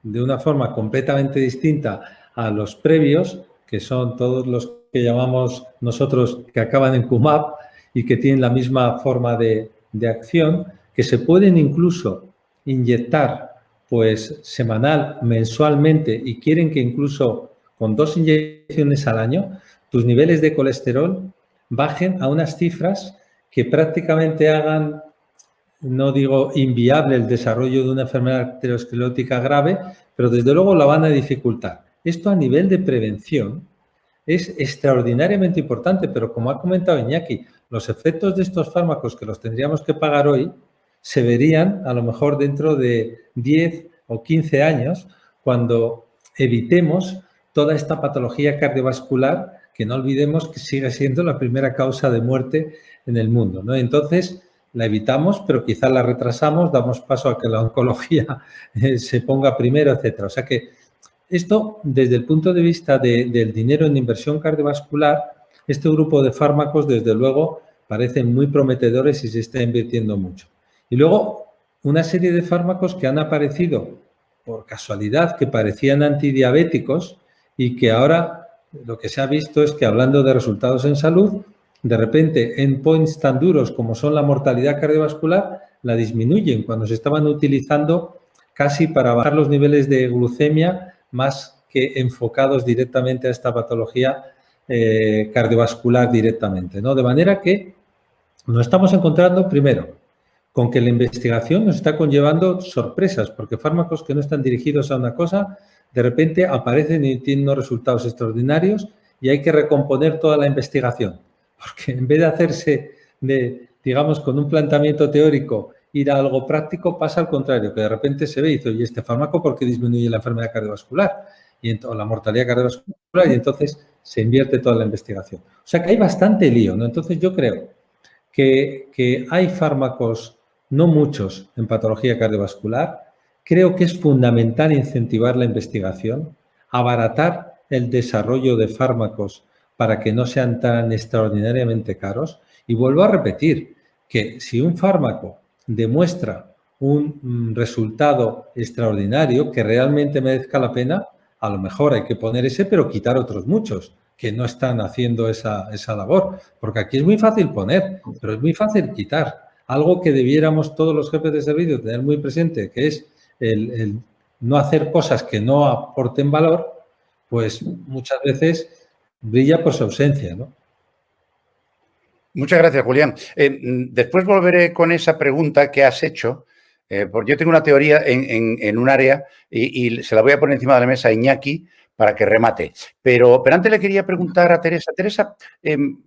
de una forma completamente distinta a los previos, que son todos los que llamamos nosotros que acaban en QMAP y que tienen la misma forma de acción, que se pueden incluso inyectar pues semanal, mensualmente, y quieren que incluso con 2 inyecciones al año tus niveles de colesterol bajen a unas cifras que prácticamente hagan, no digo inviable el desarrollo de una enfermedad arteriosclerótica grave, pero desde luego la van a dificultar. Esto a nivel de prevención es extraordinariamente importante, pero como ha comentado Iñaki, los efectos de estos fármacos que los tendríamos que pagar hoy se verían a lo mejor dentro de 10 o 15 años cuando evitemos toda esta patología cardiovascular que no olvidemos que sigue siendo la primera causa de muerte en el mundo, ¿no? Entonces, la evitamos, pero quizás la retrasamos, damos paso a que la oncología se ponga primero, etcétera. O sea que esto, desde el punto de vista del dinero en inversión cardiovascular, este grupo de fármacos, desde luego, parecen muy prometedores y se está invirtiendo mucho. Y luego, una serie de fármacos que han aparecido por casualidad, que parecían antidiabéticos y que ahora lo que se ha visto es que, hablando de resultados en salud, de repente endpoints tan duros como son la mortalidad cardiovascular la disminuyen cuando se estaban utilizando casi para bajar los niveles de glucemia más que enfocados directamente a esta patología cardiovascular directamente, ¿no? De manera que nos estamos encontrando, primero, con que la investigación nos está conllevando sorpresas, porque fármacos que no están dirigidos a una cosa, de repente aparecen y tienen unos resultados extraordinarios y hay que recomponer toda la investigación. Porque en vez de hacerse, digamos, con un planteamiento teórico, ir a algo práctico, pasa al contrario, que de repente se ve y dice, oye, este fármaco, ¿por qué disminuye la enfermedad cardiovascular? O la mortalidad cardiovascular, y entonces se invierte toda la investigación. O sea que hay bastante lío, ¿no? Entonces yo creo que hay fármacos, no muchos, en patología cardiovascular. Creo que es fundamental incentivar la investigación, abaratar el desarrollo de fármacos para que no sean tan extraordinariamente caros. Y vuelvo a repetir que si un fármaco demuestra un resultado extraordinario que realmente merezca la pena, a lo mejor hay que poner ese, pero quitar otros muchos que no están haciendo esa labor. Porque aquí es muy fácil poner, pero es muy fácil quitar. Algo que debiéramos todos los jefes de servicio tener muy presente, que es el no hacer cosas que no aporten valor, pues muchas veces brilla por su ausencia, ¿no? Muchas gracias, Julián. Después volveré con esa pregunta que has hecho, porque yo tengo una teoría en un área y se la voy a poner encima de la mesa a Iñaki para que remate. Pero antes le quería preguntar a Teresa. Teresa,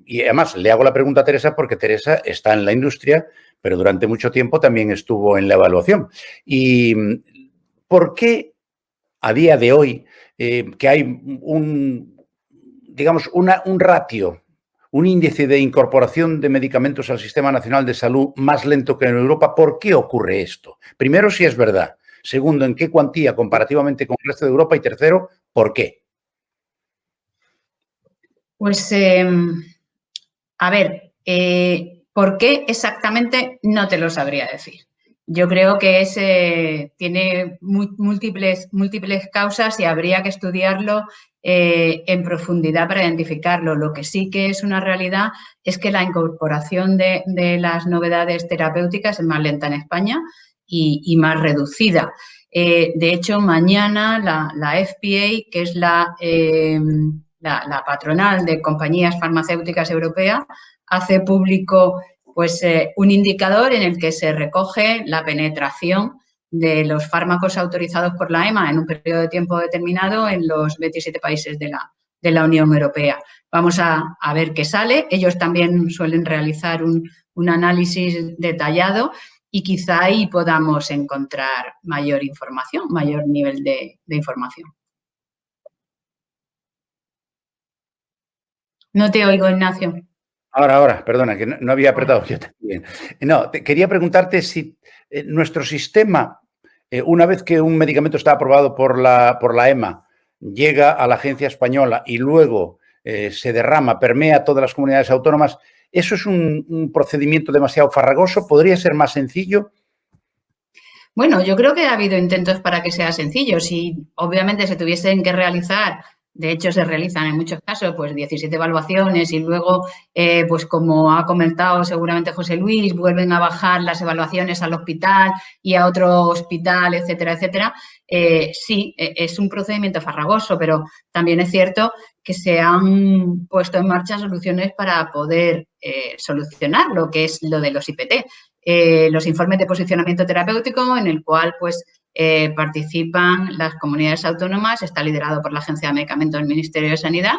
y además le hago la pregunta a Teresa porque Teresa está en la industria, pero durante mucho tiempo también estuvo en la evaluación. ¿Y por qué a día de hoy que hay un ratio, un índice de incorporación de medicamentos al Sistema Nacional de Salud más lento que en Europa? ¿Por qué ocurre esto? Primero, si es verdad. Segundo, ¿en qué cuantía comparativamente con el resto de Europa? Y tercero, ¿por qué? Pues, a ver, ¿por qué exactamente? No te lo sabría decir. Yo creo que tiene múltiples causas y habría que estudiarlo en profundidad para identificarlo. Lo que sí que es una realidad es que la incorporación de las novedades terapéuticas es más lenta en España y más reducida. De hecho, mañana la FDA, que es la patronal de compañías farmacéuticas europeas, hace público pues, un indicador en el que se recoge la penetración de los fármacos autorizados por la EMA en un periodo de tiempo determinado en los 27 países de la Unión Europea. Vamos a ver qué sale. Ellos también suelen realizar un análisis detallado y quizá ahí podamos encontrar mayor información, mayor nivel de información. No te oigo, Ignacio. Ahora, perdona, que no había apretado yo también. No, quería preguntarte si nuestro sistema, una vez que un medicamento está aprobado por la EMA, llega a la agencia española y luego se derrama, permea todas las comunidades autónomas, ¿eso es un procedimiento demasiado farragoso? ¿Podría ser más sencillo? Bueno, yo creo que ha habido intentos para que sea sencillo. Si obviamente se tuviesen que realizar, de hecho se realizan en muchos casos, pues 17 evaluaciones y luego, pues como ha comentado seguramente José Luis, vuelven a bajar las evaluaciones al hospital y a otro hospital, etcétera, etcétera. Sí, es un procedimiento farragoso, pero también es cierto que se han puesto en marcha soluciones para poder solucionar lo que es lo de los IPT. Los informes de posicionamiento terapéutico, en el cual pues participan las comunidades autónomas, está liderado por la Agencia de Medicamentos del Ministerio de Sanidad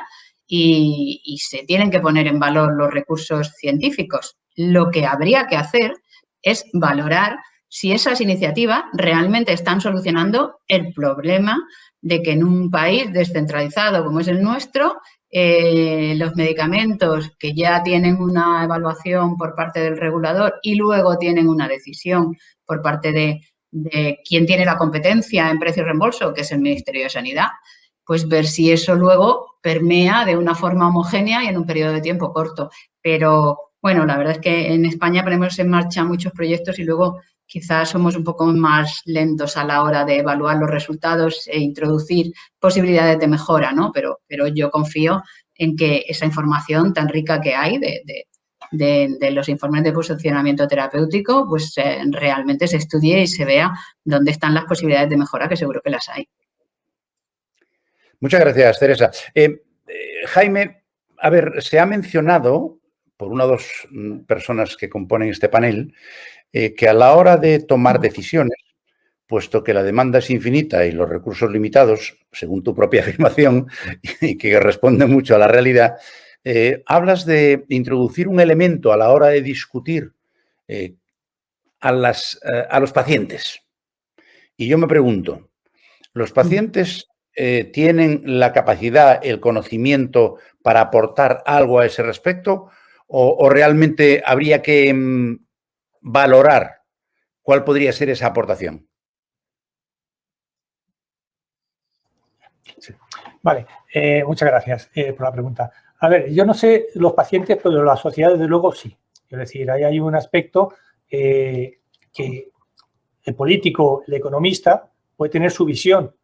y se tienen que poner en valor los recursos científicos. Lo que habría que hacer es valorar si esas iniciativas realmente están solucionando el problema de que en un país descentralizado como es el nuestro, los medicamentos que ya tienen una evaluación por parte del regulador y luego tienen una decisión por parte de quien tiene la competencia en precio y reembolso, que es el Ministerio de Sanidad, pues ver si eso luego permea de una forma homogénea y en un periodo de tiempo corto. Pero, bueno, la verdad es que en España ponemos en marcha muchos proyectos y luego quizás somos un poco más lentos a la hora de evaluar los resultados e introducir posibilidades de mejora, ¿no? Pero yo confío en que esa información tan rica que hay de los informes de posicionamiento terapéutico, pues realmente se estudie y se vea dónde están las posibilidades de mejora, que seguro que las hay. Muchas gracias, Teresa. Jaime, a ver, se ha mencionado por una o dos personas que componen este panel que a la hora de tomar decisiones, puesto que la demanda es infinita y los recursos limitados, según tu propia afirmación, y que responde mucho a la realidad, hablas de introducir un elemento a la hora de discutir a los pacientes. Y yo me pregunto, ¿los pacientes tienen la capacidad, el conocimiento para aportar algo a ese respecto? ¿O realmente habría que valorar cuál podría ser esa aportación? Sí. Vale, muchas gracias por la pregunta. A ver, yo no sé los pacientes, pero la sociedad, desde luego, sí. Es decir, ahí hay un aspecto que el político, el economista, puede tener su visión,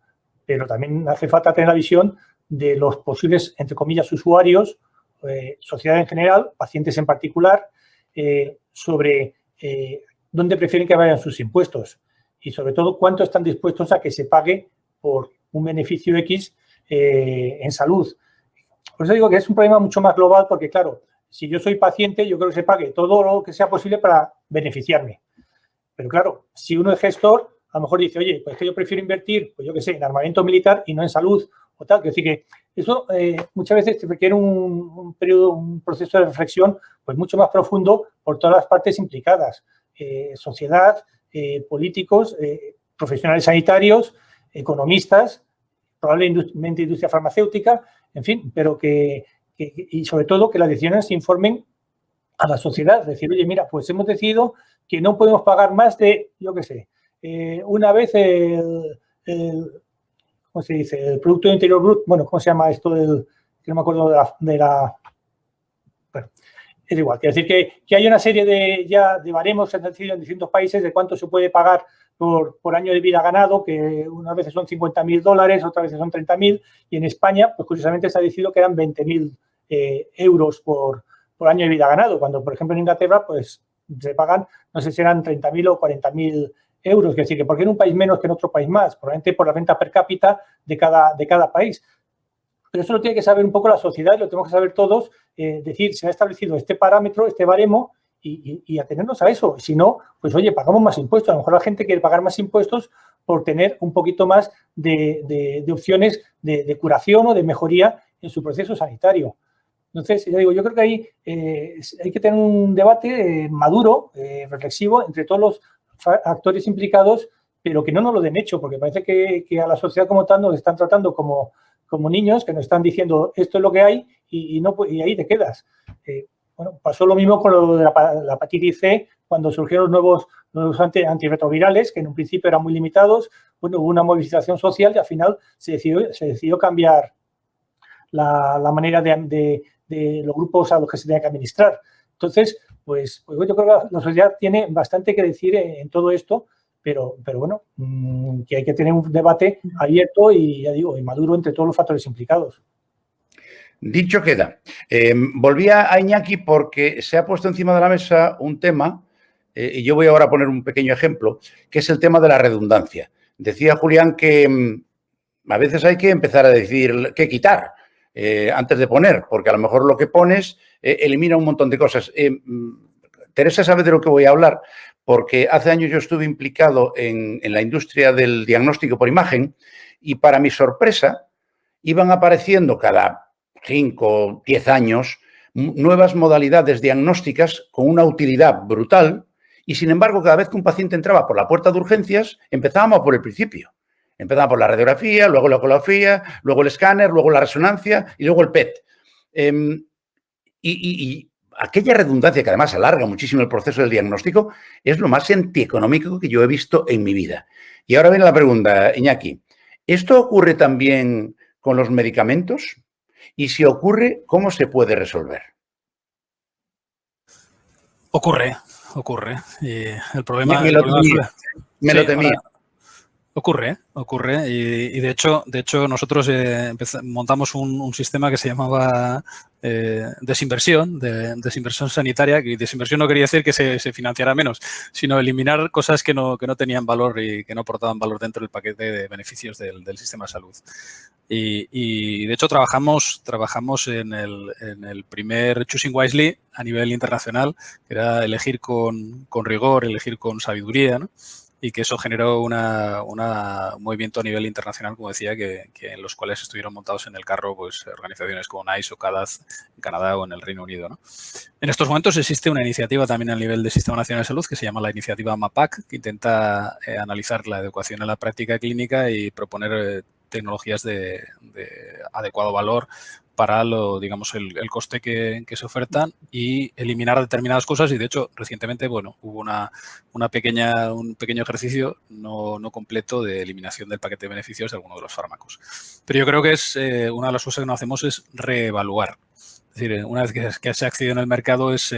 pero también hace falta tener la visión de los posibles, entre comillas, usuarios, sociedad en general, pacientes en particular, sobre dónde prefieren que vayan sus impuestos y, sobre todo, cuánto están dispuestos a que se pague por un beneficio X en salud. Por eso digo que es un problema mucho más global porque, claro, si yo soy paciente, yo creo que se pague todo lo que sea posible para beneficiarme. Pero, claro, si uno es gestor, a lo mejor dice, oye, pues que yo prefiero invertir, pues yo qué sé, en armamento militar y no en salud o tal. Es decir, que eso muchas veces requiere un periodo, un proceso de reflexión pues mucho más profundo por todas las partes implicadas. Sociedad, políticos, profesionales sanitarios, economistas, probablemente industria farmacéutica, en fin, pero y sobre todo que las decisiones se informen a la sociedad. Decir, oye, mira, pues hemos decidido que no podemos pagar más de, yo qué sé, una vez ¿cómo se dice? El Producto Interior Bruto, bueno, ¿cómo se llama esto? Que no me acuerdo de la bueno, es igual. Quiere decir que hay una serie de baremos que han decidido en distintos países de cuánto se puede pagar por año de vida ganado, que unas veces son $50.000, otras veces son 30.000, y en España, pues curiosamente se ha decidido que eran 20.000 euros por año de vida ganado, cuando, por ejemplo, en Inglaterra, pues se pagan, no sé si eran 30.000 o 40.000 euros. Es decir, que ¿por qué en un país menos que en otro país más? Probablemente por la renta per cápita de cada país. Pero eso lo tiene que saber un poco la sociedad y lo tenemos que saber todos. Decir, se ha establecido este parámetro, este baremo, y atenernos a eso. Si no, pues oye, pagamos más impuestos. A lo mejor la gente quiere pagar más impuestos por tener un poquito más de opciones de curación o de mejoría en su proceso sanitario. Entonces, ya digo, yo creo que ahí hay que tener un debate maduro, reflexivo, entre todos los actores implicados, pero que no nos lo den hecho, porque parece que a la sociedad como tal nos están tratando como niños, que nos están diciendo esto es lo que hay y ahí te quedas. Bueno, pasó lo mismo con lo de la hepatitis C, cuando surgieron los nuevos antirretrovirales, que en un principio eran muy limitados. Bueno, hubo una movilización social y al final se decidió cambiar la manera de los grupos a los que se tenía que administrar. Entonces, pues yo creo que la sociedad tiene bastante que decir en todo esto, pero bueno, que hay que tener un debate abierto y, ya digo, y maduro entre todos los factores implicados. Dicho queda. Volvía a Iñaki porque se ha puesto encima de la mesa un tema, y yo voy ahora a poner un pequeño ejemplo, que es el tema de la redundancia. Decía Julián que a veces hay que empezar a decir qué quitar antes de poner, porque a lo mejor lo que pones elimina un montón de cosas. Teresa sabe de lo que voy a hablar, porque hace años yo estuve implicado en la industria del diagnóstico por imagen y, para mi sorpresa, iban apareciendo cada 5 o 10 años nuevas modalidades diagnósticas con una utilidad brutal y, sin embargo, cada vez que un paciente entraba por la puerta de urgencias, empezábamos por el principio. Empezaba por la radiografía, luego la ecografía, luego el escáner, luego la resonancia y luego el PET. Y aquella redundancia, que además alarga muchísimo el proceso del diagnóstico, es lo más antieconómico que yo he visto en mi vida. Y ahora viene la pregunta, Iñaki. ¿Esto ocurre también con los medicamentos? Y si ocurre, ¿cómo se puede resolver? Ocurre. Y el problema... Me lo temía. Ocurre. Y de hecho nosotros montamos un sistema que se llamaba desinversión sanitaria, y desinversión no quería decir que se financiara menos, sino eliminar cosas que no tenían valor y que no aportaban valor dentro del paquete de beneficios del sistema de salud. Y de hecho trabajamos en el primer Choosing Wisely a nivel internacional, que era elegir con rigor, elegir con sabiduría, ¿no? Y que eso generó un movimiento a nivel internacional, como decía, que en los cuales estuvieron montados en el carro pues organizaciones como NICE o CADAZ en Canadá o en el Reino Unido, ¿no? En estos momentos existe una iniciativa también a nivel del Sistema Nacional de Salud que se llama la iniciativa MAPAC, que intenta analizar la adecuación a la práctica clínica y proponer tecnologías de adecuado valor para digamos, el coste que se ofertan y eliminar determinadas cosas. Y, de hecho, recientemente, bueno, hubo un pequeño ejercicio no completo de eliminación del paquete de beneficios de alguno de los fármacos. Pero yo creo que es una de las cosas que no hacemos es reevaluar. Es decir, una vez que se accede en el mercado es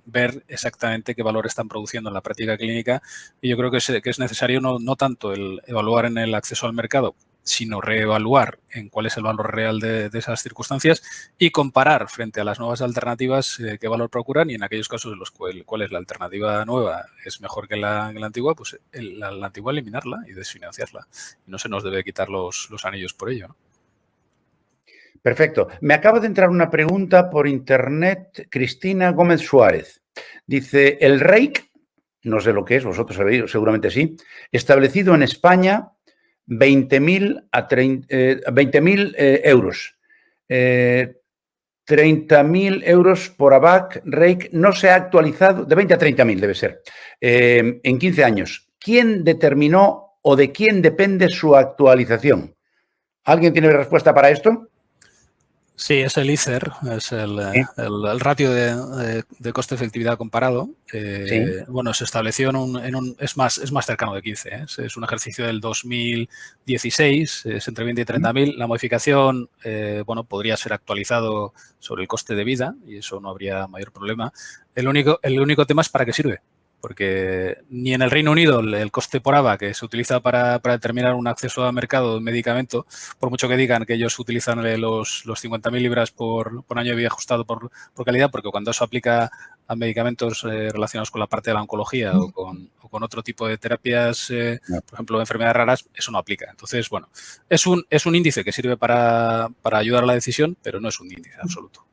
ver exactamente qué valor están produciendo en la práctica clínica, y yo creo que es necesario no tanto el evaluar en el acceso al mercado, sino reevaluar en cuál es el valor real de esas circunstancias y comparar frente a las nuevas alternativas qué valor procuran, y en aquellos casos en los cuales la alternativa nueva es mejor que la antigua, pues la antigua eliminarla y desfinanciarla. Y no se nos debe quitar los anillos por ello, ¿no? Perfecto. Me acaba de entrar una pregunta por internet. Cristina Gómez Suárez dice, el REIC, no sé lo que es, vosotros sabéis, seguramente sí, establecido en España 20.000 euros. 30.000 euros por ABAC, REIC, no se ha actualizado, de 20 a 30.000 debe ser, en 15 años. ¿Quién determinó o de quién depende su actualización? ¿Alguien tiene respuesta para esto? Sí, es el ICER, es el ratio de coste-efectividad comparado. Sí. Bueno, se estableció es más cercano de 15. Es un ejercicio del 2016, es entre 20 y 30.000. La modificación, bueno, podría ser actualizado sobre el coste de vida y eso no habría mayor problema. El único tema es para qué sirve. Porque ni en el Reino Unido el coste por ABA que se utiliza para determinar un acceso al mercado de un medicamento, por mucho que digan que ellos utilizan los 50.000 libras por año de vida ajustado por calidad, porque cuando eso aplica a medicamentos relacionados con la parte de la oncología o con otro tipo de terapias, por ejemplo, enfermedades raras, eso no aplica. Entonces, bueno, es un índice que sirve para ayudar a la decisión, pero no es un índice absoluto.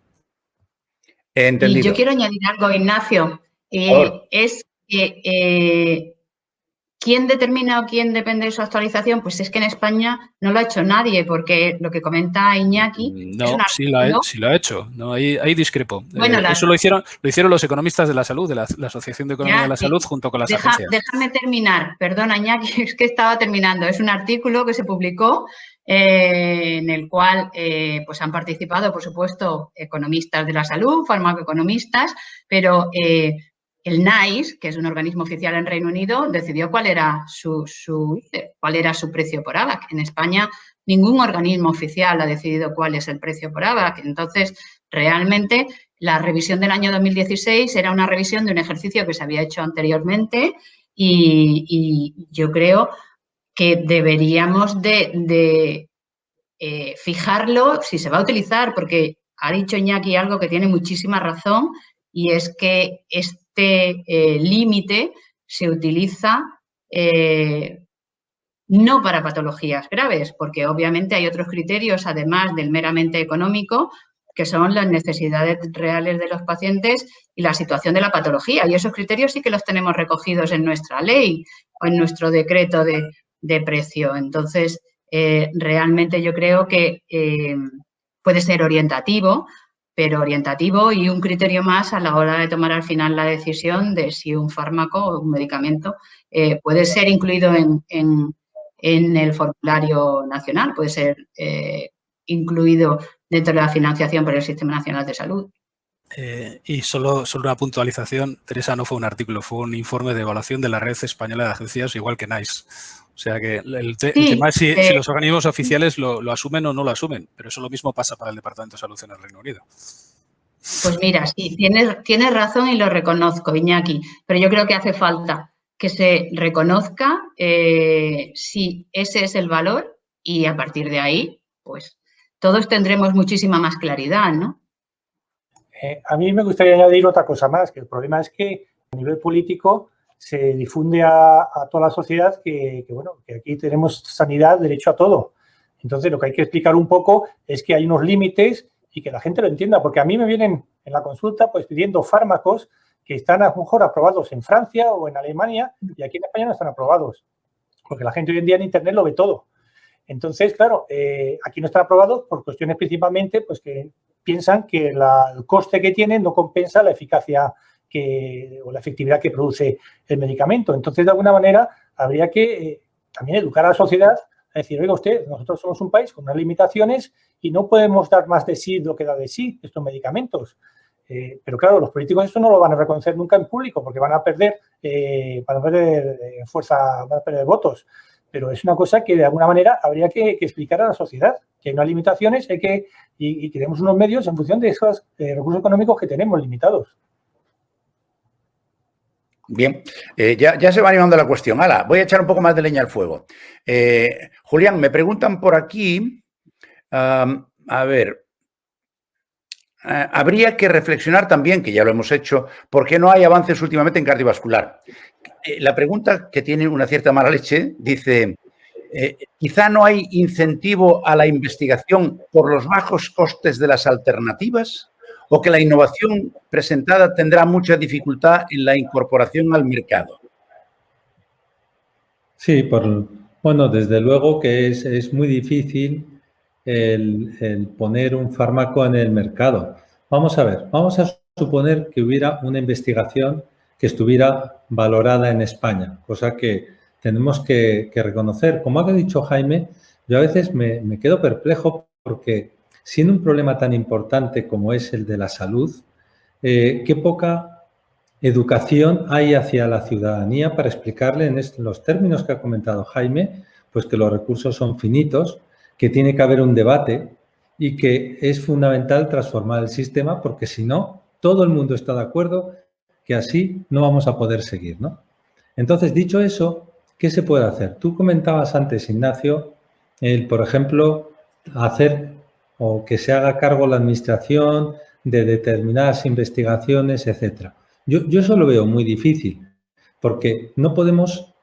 Entendido. Y yo quiero añadir algo, Ignacio. Es que ¿quién determina o quién depende de su actualización? Pues es que en España no lo ha hecho nadie, porque lo que comenta Iñaki no, es un artículo. Sí lo ha hecho. No, ahí discrepo. Bueno, eso lo hicieron los economistas de la salud, de la Asociación de Economía de la Salud, junto con las agencias. Déjame terminar. Perdona, Iñaki, es que estaba terminando. Es un artículo que se publicó en el cual pues han participado, por supuesto, economistas de la salud, farmacoeconomistas, pero el NICE, que es un organismo oficial en Reino Unido, decidió cuál era su precio por ABAC. En España, ningún organismo oficial ha decidido cuál es el precio por ABAC. Entonces, realmente, la revisión del año 2016 era una revisión de un ejercicio que se había hecho anteriormente y yo creo que deberíamos de fijarlo si se va a utilizar, porque ha dicho Iñaki algo que tiene muchísima razón, y es que este límite se utiliza no para patologías graves, porque obviamente hay otros criterios, además del meramente económico, que son las necesidades reales de los pacientes y la situación de la patología. Y esos criterios sí que los tenemos recogidos en nuestra ley o en nuestro decreto de precio. Entonces, realmente yo creo que puede ser orientativo, pero orientativo y un criterio más a la hora de tomar al final la decisión de si un fármaco o un medicamento puede ser incluido en el formulario nacional, puede ser incluido dentro de la financiación por el Sistema Nacional de Salud. Y solo una puntualización, Teresa, no fue un artículo, fue un informe de evaluación de la Red Española de Agencias, igual que NICE. O sea que el tema es si los organismos oficiales lo asumen o no lo asumen, pero eso lo mismo pasa para el Departamento de Salud en el Reino Unido. Pues mira, sí, tienes razón y lo reconozco, Iñaki, pero yo creo que hace falta que se reconozca si ese es el valor y a partir de ahí, pues todos tendremos muchísima más claridad, ¿no? A mí me gustaría añadir otra cosa más, que el problema es que a nivel político se difunde a toda la sociedad que aquí tenemos sanidad, derecho a todo. Entonces, lo que hay que explicar un poco es que hay unos límites y que la gente lo entienda, porque a mí me vienen en la consulta pues pidiendo fármacos que están a lo mejor aprobados en Francia o en Alemania y aquí en España no están aprobados, porque la gente hoy en día en Internet lo ve todo. Entonces, claro, aquí no están aprobados por cuestiones principalmente pues que piensan que el coste que tienen no compensa la eficacia o la efectividad que produce el medicamento. Entonces, de alguna manera, habría que también educar a la sociedad a decir, oiga usted, nosotros somos un país con unas limitaciones y no podemos dar más de sí lo que da de sí estos medicamentos. Pero claro, los políticos eso no lo van a reconocer nunca en público porque van a perder fuerza, van a perder votos. Pero es una cosa que de alguna manera habría que explicar a la sociedad, que hay unas limitaciones y tenemos unos medios en función de esos recursos económicos que tenemos limitados. Bien, ya se va animando la cuestión. Hala, voy a echar un poco más de leña al fuego. Julián, me preguntan por aquí, a ver, habría que reflexionar también, que ya lo hemos hecho, ¿por qué no hay avances últimamente en cardiovascular? La pregunta, que tiene una cierta mala leche, dice, quizá no hay incentivo a la investigación por los bajos costes de las alternativas, o que la innovación presentada tendrá mucha dificultad en la incorporación al mercado. Sí, bueno, desde luego que es muy difícil el poner un fármaco en el mercado. Vamos a ver, vamos a suponer que hubiera una investigación que estuviera valorada en España, cosa que tenemos que reconocer. Como ha dicho Jaime, yo a veces me quedo perplejo porque siendo un problema tan importante como es el de la salud, qué poca educación hay hacia la ciudadanía para explicarle en los términos que ha comentado Jaime, pues que los recursos son finitos, que tiene que haber un debate y que es fundamental transformar el sistema porque si no, todo el mundo está de acuerdo que así no vamos a poder seguir, ¿no? Entonces, dicho eso, ¿qué se puede hacer? Tú comentabas antes, Ignacio, por ejemplo, hacer o que se haga cargo la administración de determinadas investigaciones, etcétera. Yo eso lo veo muy difícil, porque no podemos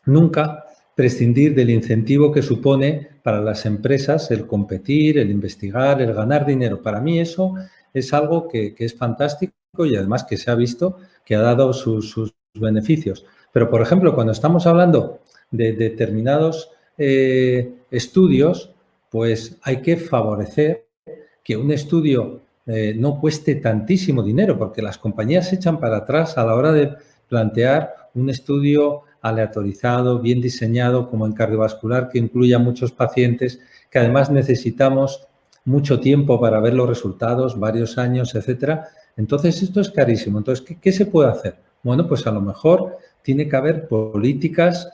nunca prescindir del incentivo que supone para las empresas el competir, el investigar, el ganar dinero. Para mí eso es algo que es fantástico y además que se ha visto que ha dado sus beneficios. Pero, por ejemplo, cuando estamos hablando de determinados estudios, pues hay que favorecer que un estudio no cueste tantísimo dinero, porque las compañías se echan para atrás a la hora de plantear un estudio aleatorizado, bien diseñado, como en cardiovascular, que incluya muchos pacientes, que además necesitamos mucho tiempo para ver los resultados, varios años, etcétera. Entonces, esto es carísimo. Entonces, ¿qué se puede hacer? Bueno, pues a lo mejor tiene que haber políticas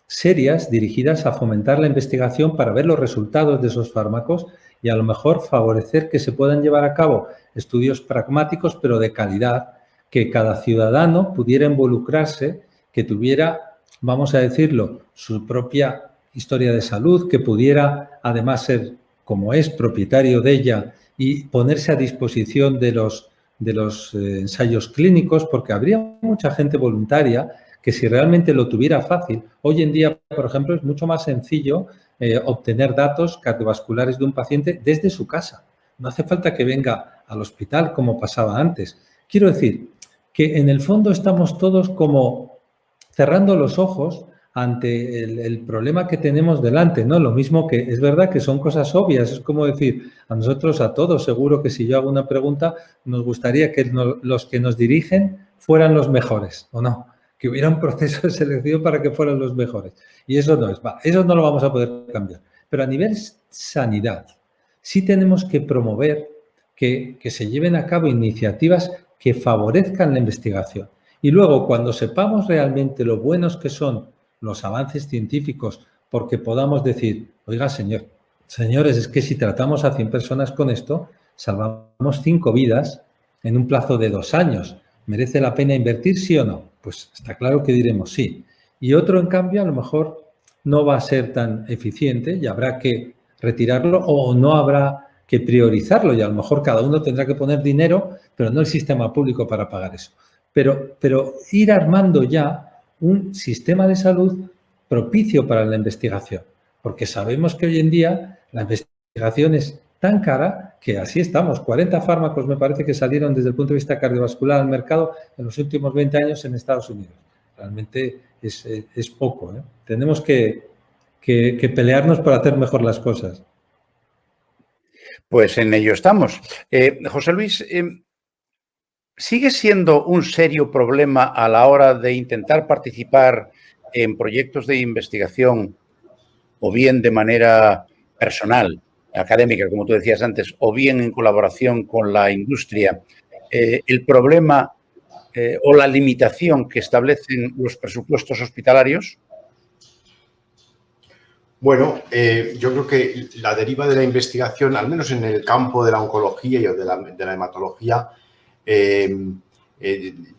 serias dirigidas a fomentar la investigación para ver los resultados de esos fármacos y a lo mejor favorecer que se puedan llevar a cabo estudios pragmáticos, pero de calidad, que cada ciudadano pudiera involucrarse, que tuviera, vamos a decirlo, su propia historia de salud, que pudiera además ser, como es, propietario de ella y ponerse a disposición de los ensayos clínicos, porque habría mucha gente voluntaria que si realmente lo tuviera fácil, hoy en día, por ejemplo, es mucho más sencillo obtener datos cardiovasculares de un paciente desde su casa. No hace falta que venga al hospital como pasaba antes. Quiero decir que en el fondo estamos todos como cerrando los ojos ante el problema que tenemos delante, ¿no? Lo mismo que es verdad que son cosas obvias, es como decir, a nosotros, a todos, seguro que si yo hago una pregunta, nos gustaría que los que nos dirigen fueran los mejores, ¿o no? Que hubiera un proceso de selección para que fueran los mejores. Y eso no es, eso no lo vamos a poder cambiar. Pero a nivel sanidad, sí tenemos que promover que se lleven a cabo iniciativas que favorezcan la investigación. Y luego, cuando sepamos realmente lo buenos que son los avances científicos, porque podamos decir, oiga, señores, es que si tratamos a 100 personas con esto, salvamos 5 vidas en un plazo de 2 años. ¿Merece la pena invertir, sí o no? Pues está claro que diremos sí. Y otro, en cambio, a lo mejor no va a ser tan eficiente y habrá que retirarlo o no habrá que priorizarlo y a lo mejor cada uno tendrá que poner dinero, pero no el sistema público para pagar eso. Pero ir armando ya un sistema de salud propicio para la investigación, porque sabemos que hoy en día La investigación es tan cara que así estamos. 40 fármacos me parece que salieron desde el punto de vista cardiovascular al mercado en los últimos 20 años en Estados Unidos. Realmente es poco, ¿eh? Tenemos que pelearnos por hacer mejor las cosas. Pues en ello estamos. José Luis, ¿sigue siendo un serio problema a la hora de intentar participar en proyectos de investigación o bien de manera personal, académica, como tú decías antes, o bien en colaboración con la industria, el problema o la limitación que establecen los presupuestos hospitalarios? Bueno, yo creo que la deriva de la investigación, al menos en el campo de la oncología y de la hematología,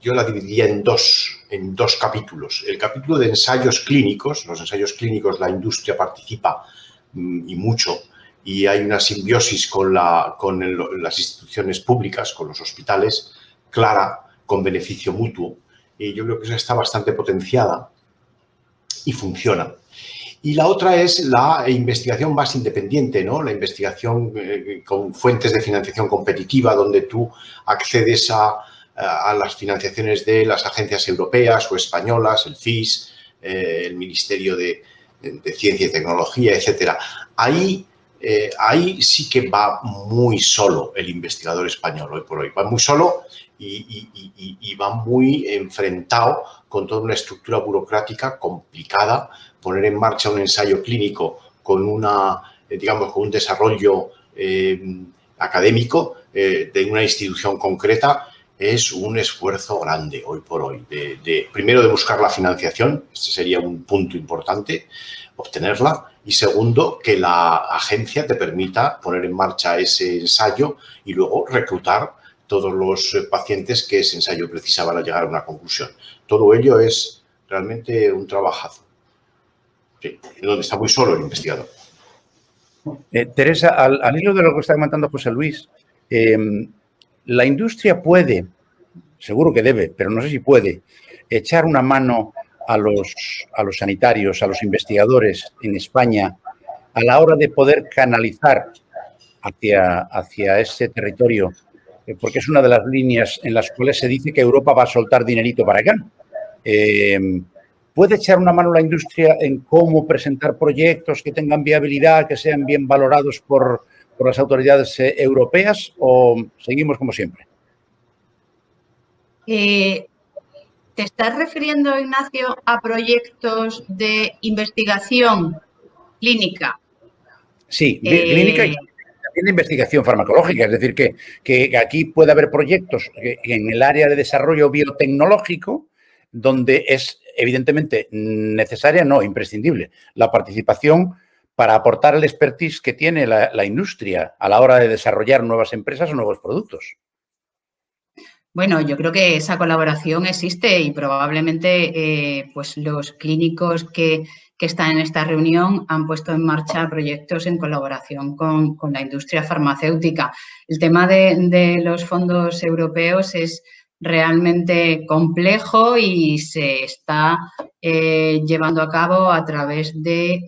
yo la dividiría en dos capítulos. El capítulo de ensayos clínicos. Los ensayos clínicos, la industria participa y mucho, y hay una simbiosis con las instituciones públicas, con los hospitales, clara, con beneficio mutuo. Y yo creo que eso está bastante potenciada y funciona. Y la otra es la investigación más independiente, ¿no? La investigación con fuentes de financiación competitiva, donde tú accedes a las financiaciones de las agencias europeas o españolas, el FIS, el Ministerio de Ciencia y Tecnología, etcétera. Ahí sí que va muy solo el investigador español hoy por hoy. Va muy solo y va muy enfrentado con toda una estructura burocrática complicada. Poner en marcha un ensayo clínico con con un desarrollo académico de una institución concreta es un esfuerzo grande hoy por hoy. Primero, de buscar la financiación, este sería un punto importante, obtenerla, y segundo, que la agencia te permita poner en marcha ese ensayo y luego reclutar todos los pacientes que ese ensayo precisaba para llegar a una conclusión. Todo ello es realmente un trabajazo. Sí, donde está muy solo el investigador. Teresa, al hilo de lo que está comentando José Luis, la industria puede, seguro que debe, pero no sé si puede, echar una mano a los sanitarios, a los investigadores en España a la hora de poder canalizar hacia ese territorio, porque es una de las líneas en las cuales se dice que Europa va a soltar dinerito para acá. ¿Puede echar una mano la industria en cómo presentar proyectos que tengan viabilidad, que sean bien valorados por las autoridades europeas, o seguimos como siempre? ¿Te estás refiriendo, Ignacio, a proyectos de investigación clínica? Sí, clínica y también de investigación farmacológica. Es decir, que aquí puede haber proyectos en el área de desarrollo biotecnológico donde es evidentemente necesaria, no, imprescindible, la participación para aportar el expertise que tiene la industria a la hora de desarrollar nuevas empresas o nuevos productos. Bueno, yo creo que esa colaboración existe y probablemente pues los clínicos que están en esta reunión han puesto en marcha proyectos en colaboración con la industria farmacéutica. El tema de los fondos europeos es realmente complejo y se está llevando a cabo a través de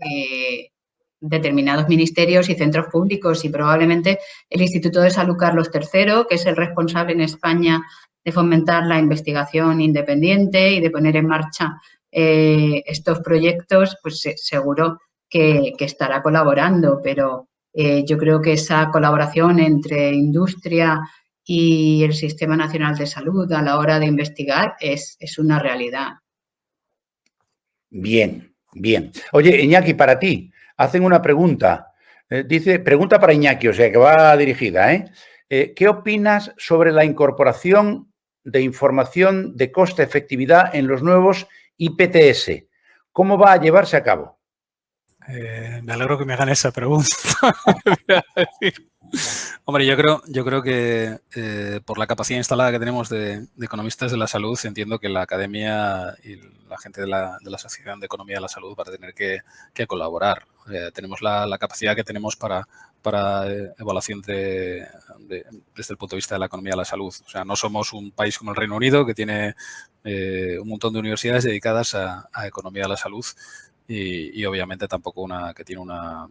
determinados ministerios y centros públicos, y probablemente el Instituto de Salud Carlos III, que es el responsable en España de fomentar la investigación independiente y de poner en marcha estos proyectos, pues seguro que estará colaborando, pero yo creo que esa colaboración entre industria y el Sistema Nacional de Salud a la hora de investigar es una realidad. Bien, bien. Oye, Iñaki, para ti, hacen una pregunta. Dice, pregunta para Iñaki, o sea, que va dirigida, ¿qué opinas sobre la incorporación de información de coste-efectividad en los nuevos IPTS? ¿Cómo va a llevarse a cabo? Me alegro que me hagan esa pregunta. Hombre, yo creo que por la capacidad instalada que tenemos de economistas de la salud, entiendo que la academia y la gente de la Asociación de Economía de la Salud va a tener que colaborar. Tenemos la capacidad que tenemos para evaluación desde el punto de vista de la economía de la salud. O sea, no somos un país como el Reino Unido, que tiene un montón de universidades dedicadas a economía de la salud y obviamente tampoco que tiene una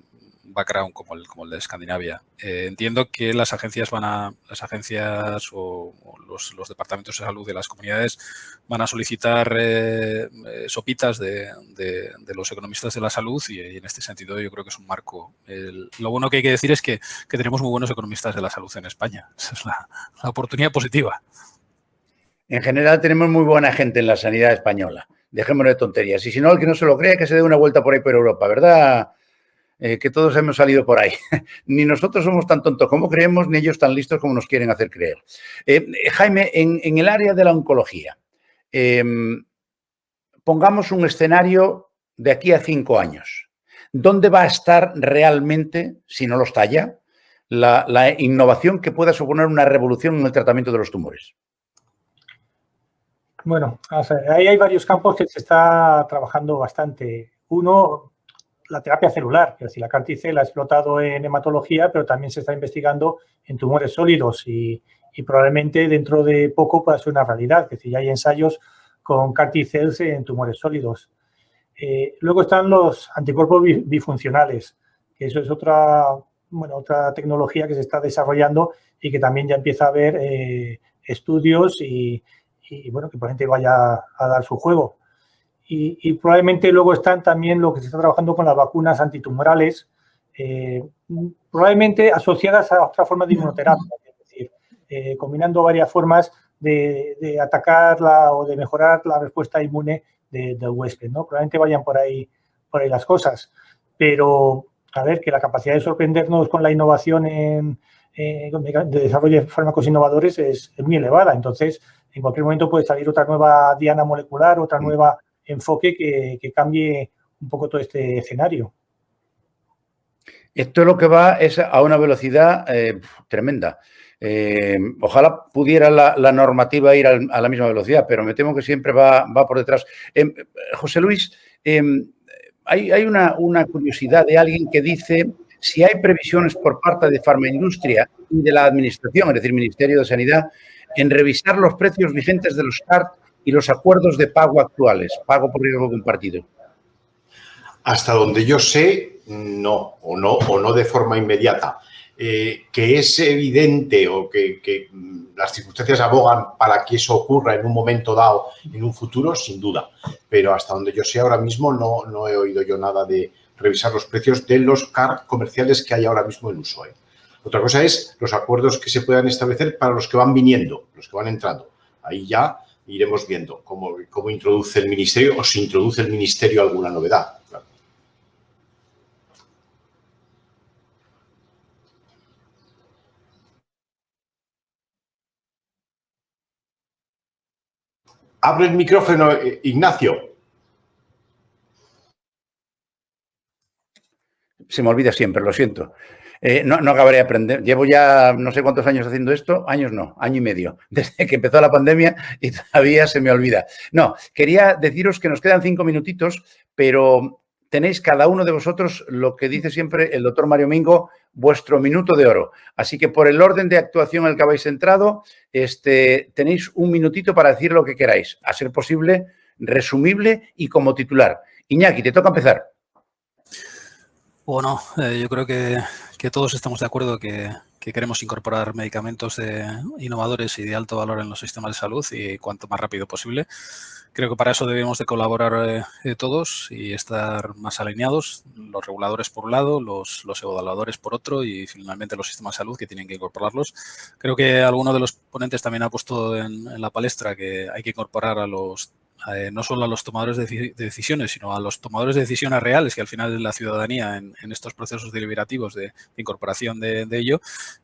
background como el de Escandinavia. Entiendo que las agencias o los departamentos de salud de las comunidades van a solicitar sopitas de los economistas de la salud y en este sentido yo creo que es un marco. Lo bueno que hay que decir es que tenemos muy buenos economistas de la salud en España. Esa es la oportunidad positiva. En general tenemos muy buena gente en la sanidad española. Dejémonos de tonterías. Y si no, el que no se lo crea, que se dé una vuelta por ahí por Europa, ¿verdad? Que todos hemos salido por ahí. Ni nosotros somos tan tontos como creemos, ni ellos tan listos como nos quieren hacer creer. Jaime, en el área de la oncología, pongamos un escenario de aquí a 5 años. ¿Dónde va a estar realmente, si no lo está ya, la innovación que pueda suponer una revolución en el tratamiento de los tumores? Bueno, ahí hay varios campos que se está trabajando bastante. Uno, la terapia celular, es decir, la CAR-T-cell ha explotado en hematología, pero también se está investigando en tumores sólidos y probablemente dentro de poco pueda ser una realidad, es decir, ya hay ensayos con CAR-T-cells en tumores sólidos. Luego están los anticuerpos bifuncionales, que eso es otra tecnología que se está desarrollando y que también ya empieza a haber estudios y bueno, que por gente vaya a dar su juego. Y probablemente luego están también lo que se está trabajando con las vacunas antitumorales, probablemente asociadas a otra forma de inmunoterapia, es decir, combinando varias formas de atacar o de mejorar la respuesta inmune del huésped, ¿no? Probablemente vayan por ahí las cosas. Pero, a ver, que la capacidad de sorprendernos con la innovación de desarrollo de fármacos innovadores es muy elevada. Entonces, en cualquier momento puede salir otra nueva diana molecular, otra nueva enfoque que cambie un poco todo este escenario. Esto lo que va es a una velocidad tremenda. Ojalá pudiera la normativa ir a la misma velocidad, pero me temo que siempre va por detrás. José Luis, hay una curiosidad de alguien que dice si hay previsiones por parte de Farmaindustria y de la Administración, es decir, Ministerio de Sanidad, en revisar los precios vigentes de los CAR y los acuerdos de pago actuales, pago por riesgo compartido. Hasta donde yo sé, no de forma inmediata. Que es evidente o que las circunstancias abogan para que eso ocurra en un momento dado, en un futuro, sin duda. Pero hasta donde yo sé ahora mismo no he oído yo nada de revisar los precios de los CAR comerciales que hay ahora mismo en uso. Otra cosa es los acuerdos que se puedan establecer para los que van viniendo, los que van entrando. Ahí ya iremos viendo cómo introduce el Ministerio o si introduce el Ministerio alguna novedad. Claro. Abre el micrófono, Ignacio. Se me olvida siempre, lo siento. No acabaré de aprender. Llevo ya no sé cuántos años haciendo esto. Años no, año y medio. Desde que empezó la pandemia y todavía se me olvida. No, quería deciros que nos quedan 5 minutitos, pero tenéis cada uno de vosotros lo que dice siempre el doctor Mario Mingo, vuestro minuto de oro. Así que por el orden de actuación en el que habéis entrado, tenéis un minutito para decir lo que queráis. A ser posible, resumible y como titular. Iñaki, te toca empezar. Bueno, yo creo que todos estamos de acuerdo que queremos incorporar medicamentos innovadores y de alto valor en los sistemas de salud y cuanto más rápido posible. Creo que para eso debemos de colaborar todos y estar más alineados, los reguladores por un lado, los evaluadores por otro y finalmente los sistemas de salud que tienen que incorporarlos. Creo que alguno de los ponentes también ha puesto en la palestra que hay que incorporar a los no solo a los tomadores de decisiones, sino a los tomadores de decisiones reales, que al final es la ciudadanía en estos procesos deliberativos de incorporación de ello.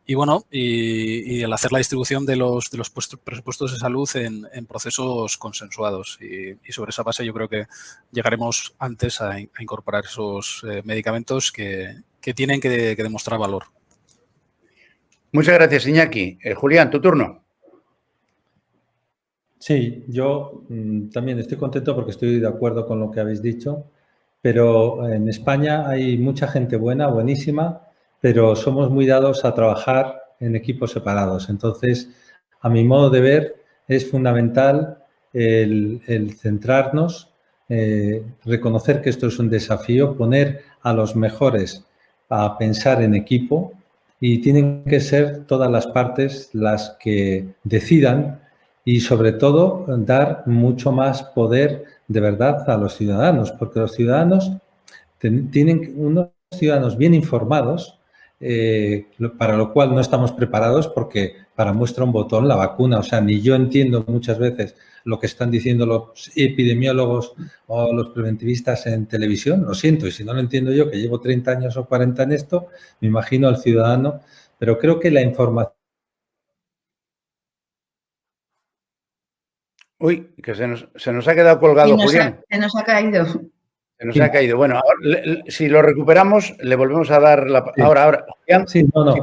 Y bueno, y al hacer la distribución de los presupuestos de salud en procesos consensuados. Y sobre esa base yo creo que llegaremos antes a incorporar esos medicamentos que tienen que demostrar valor. Muchas gracias, Iñaki. Julián, tu turno. Sí, yo también estoy contento porque estoy de acuerdo con lo que habéis dicho, pero en España hay mucha gente buena, buenísima, pero somos muy dados a trabajar en equipos separados. Entonces, a mi modo de ver, es fundamental el centrarnos, reconocer que esto es un desafío, poner a los mejores a pensar en equipo y tienen que ser todas las partes las que decidan y, sobre todo, dar mucho más poder de verdad a los ciudadanos, porque los ciudadanos tienen unos ciudadanos bien informados, para lo cual no estamos preparados porque para muestra un botón la vacuna. O sea, ni yo entiendo muchas veces lo que están diciendo los epidemiólogos o los preventivistas en televisión. Lo siento, y si no lo entiendo yo, que llevo 30 años o 40 en esto, me imagino al ciudadano. Pero creo que la información... Uy, que se nos ha quedado colgado, Julián. Se nos ha caído. Se nos ha caído. Bueno, ahora, si lo recuperamos, le volvemos a dar la... Sí. Ahora, Julián. Sí, no.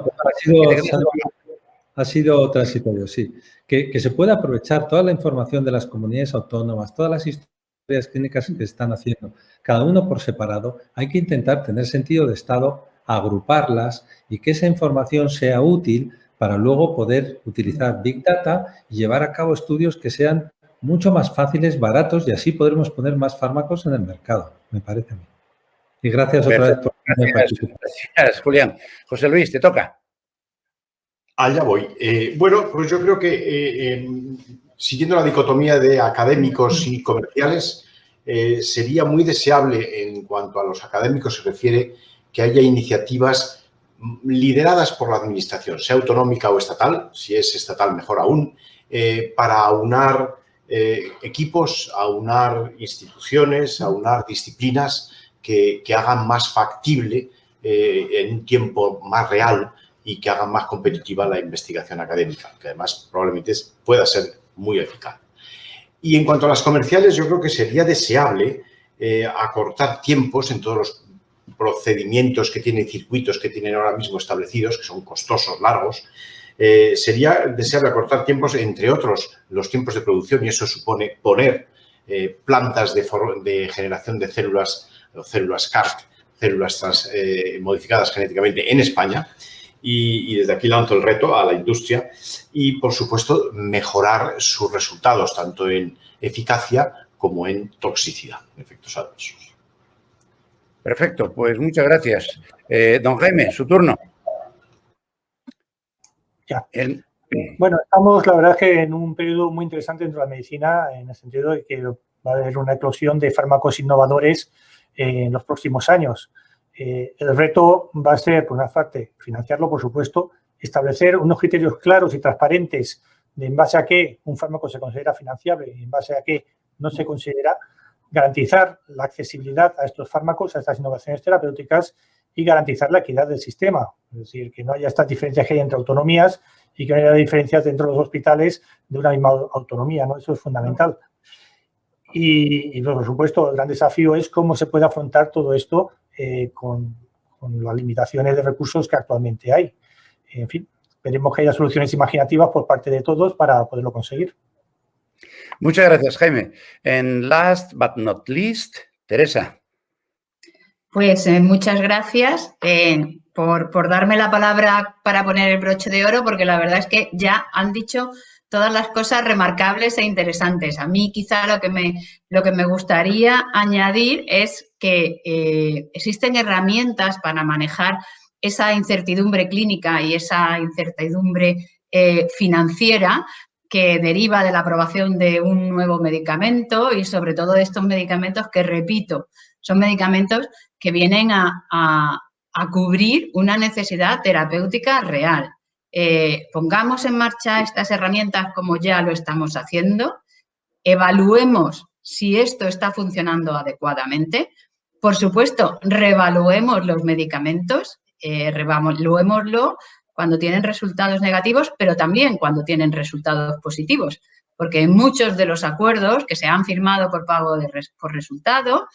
Ha sido transitorio, sí. Que se pueda aprovechar toda la información de las comunidades autónomas, todas las historias clínicas que se están haciendo, cada uno por separado. Hay que intentar tener sentido de Estado, agruparlas y que esa información sea útil para luego poder utilizar Big Data y llevar a cabo estudios que sean mucho más fáciles, baratos, y así podremos poner más fármacos en el mercado, me parece a mí. Y gracias otra vez por participar. Gracias, Julián. José Luis, te toca. Allá voy. Bueno, pues yo creo que siguiendo la dicotomía de académicos y comerciales, sería muy deseable en cuanto a los académicos se refiere que haya iniciativas lideradas por la administración, sea autonómica o estatal, si es estatal mejor aún, para aunar equipos, aunar instituciones, aunar disciplinas que hagan más factible en un tiempo más real y que hagan más competitiva la investigación académica, que además probablemente pueda ser muy eficaz. Y en cuanto a las comerciales, yo creo que sería deseable acortar tiempos en todos los procedimientos que tienen, circuitos que tienen ahora mismo establecidos, que son costosos, largos. Sería deseable acortar tiempos, entre otros, los tiempos de producción, y eso supone poner plantas de generación de células o células CAR, células modificadas genéticamente en España. Y desde aquí lanzo el reto a la industria y, por supuesto, mejorar sus resultados, tanto en eficacia como en toxicidad, efectos adversos. Perfecto, pues muchas gracias. Don Jaime, su turno. Ya. Bueno, estamos, la verdad, que en un periodo muy interesante dentro de la medicina, en el sentido de que va a haber una eclosión de fármacos innovadores en los próximos años. El reto va a ser, por una parte, financiarlo, por supuesto, establecer unos criterios claros y transparentes de en base a qué un fármaco se considera financiable y en base a qué no se considera, garantizar la accesibilidad a estos fármacos, a estas innovaciones terapéuticas y garantizar la equidad del sistema. Es decir, que no haya estas diferencias que hay entre autonomías y que no haya diferencias dentro de los hospitales de una misma autonomía, ¿no? Eso es fundamental. Y por supuesto, el gran desafío es cómo se puede afrontar todo esto con las limitaciones de recursos que actualmente hay. En fin, esperemos que haya soluciones imaginativas por parte de todos para poderlo conseguir. Muchas gracias, Jaime. And last but not least, Teresa. Pues muchas gracias por darme la palabra para poner el broche de oro, porque la verdad es que ya han dicho todas las cosas remarcables e interesantes. A mí quizá lo que me gustaría añadir es que existen herramientas para manejar esa incertidumbre clínica y esa incertidumbre financiera que deriva de la aprobación de un nuevo medicamento y sobre todo de estos medicamentos que, repito, son medicamentos que vienen a cubrir una necesidad terapéutica real. Pongamos en marcha estas herramientas como ya lo estamos haciendo, evaluemos si esto está funcionando adecuadamente. Por supuesto, reevaluemos los medicamentos, reevaluémoslo cuando tienen resultados negativos, pero también cuando tienen resultados positivos, porque en muchos de los acuerdos que se han firmado por pago por resultado,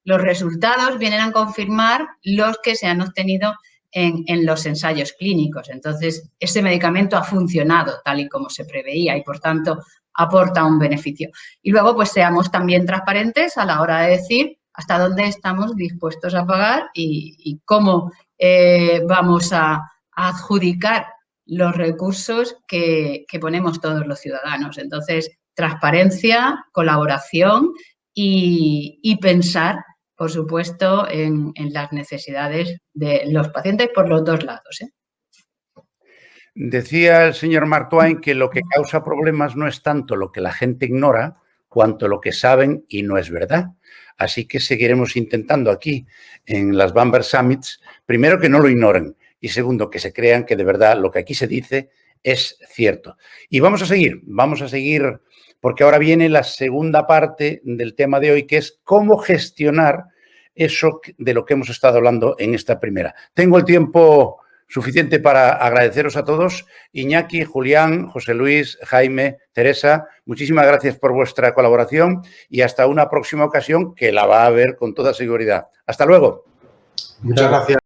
los resultados vienen a confirmar los que se han obtenido en los ensayos clínicos. Entonces, ese medicamento ha funcionado tal y como se preveía y, por tanto, aporta un beneficio. Y luego, pues, seamos también transparentes a la hora de decir hasta dónde estamos dispuestos a pagar y cómo vamos a adjudicar los recursos que ponemos todos los ciudadanos. Entonces, transparencia, colaboración y pensar por supuesto, en las necesidades de los pacientes por los dos lados, ¿eh? Decía el señor Mark Twain que lo que causa problemas no es tanto lo que la gente ignora, cuanto lo que saben y no es verdad. Así que seguiremos intentando aquí, en las Bamberg Summits, primero que no lo ignoren y segundo que se crean que de verdad lo que aquí se dice es cierto. Y vamos a seguir porque ahora viene la segunda parte del tema de hoy, que es cómo gestionar eso de lo que hemos estado hablando en esta primera. Tengo el tiempo suficiente para agradeceros a todos. Iñaki, Julián, José Luis, Jaime, Teresa, muchísimas gracias por vuestra colaboración y hasta una próxima ocasión que la va a haber con toda seguridad. Hasta luego. Muchas gracias.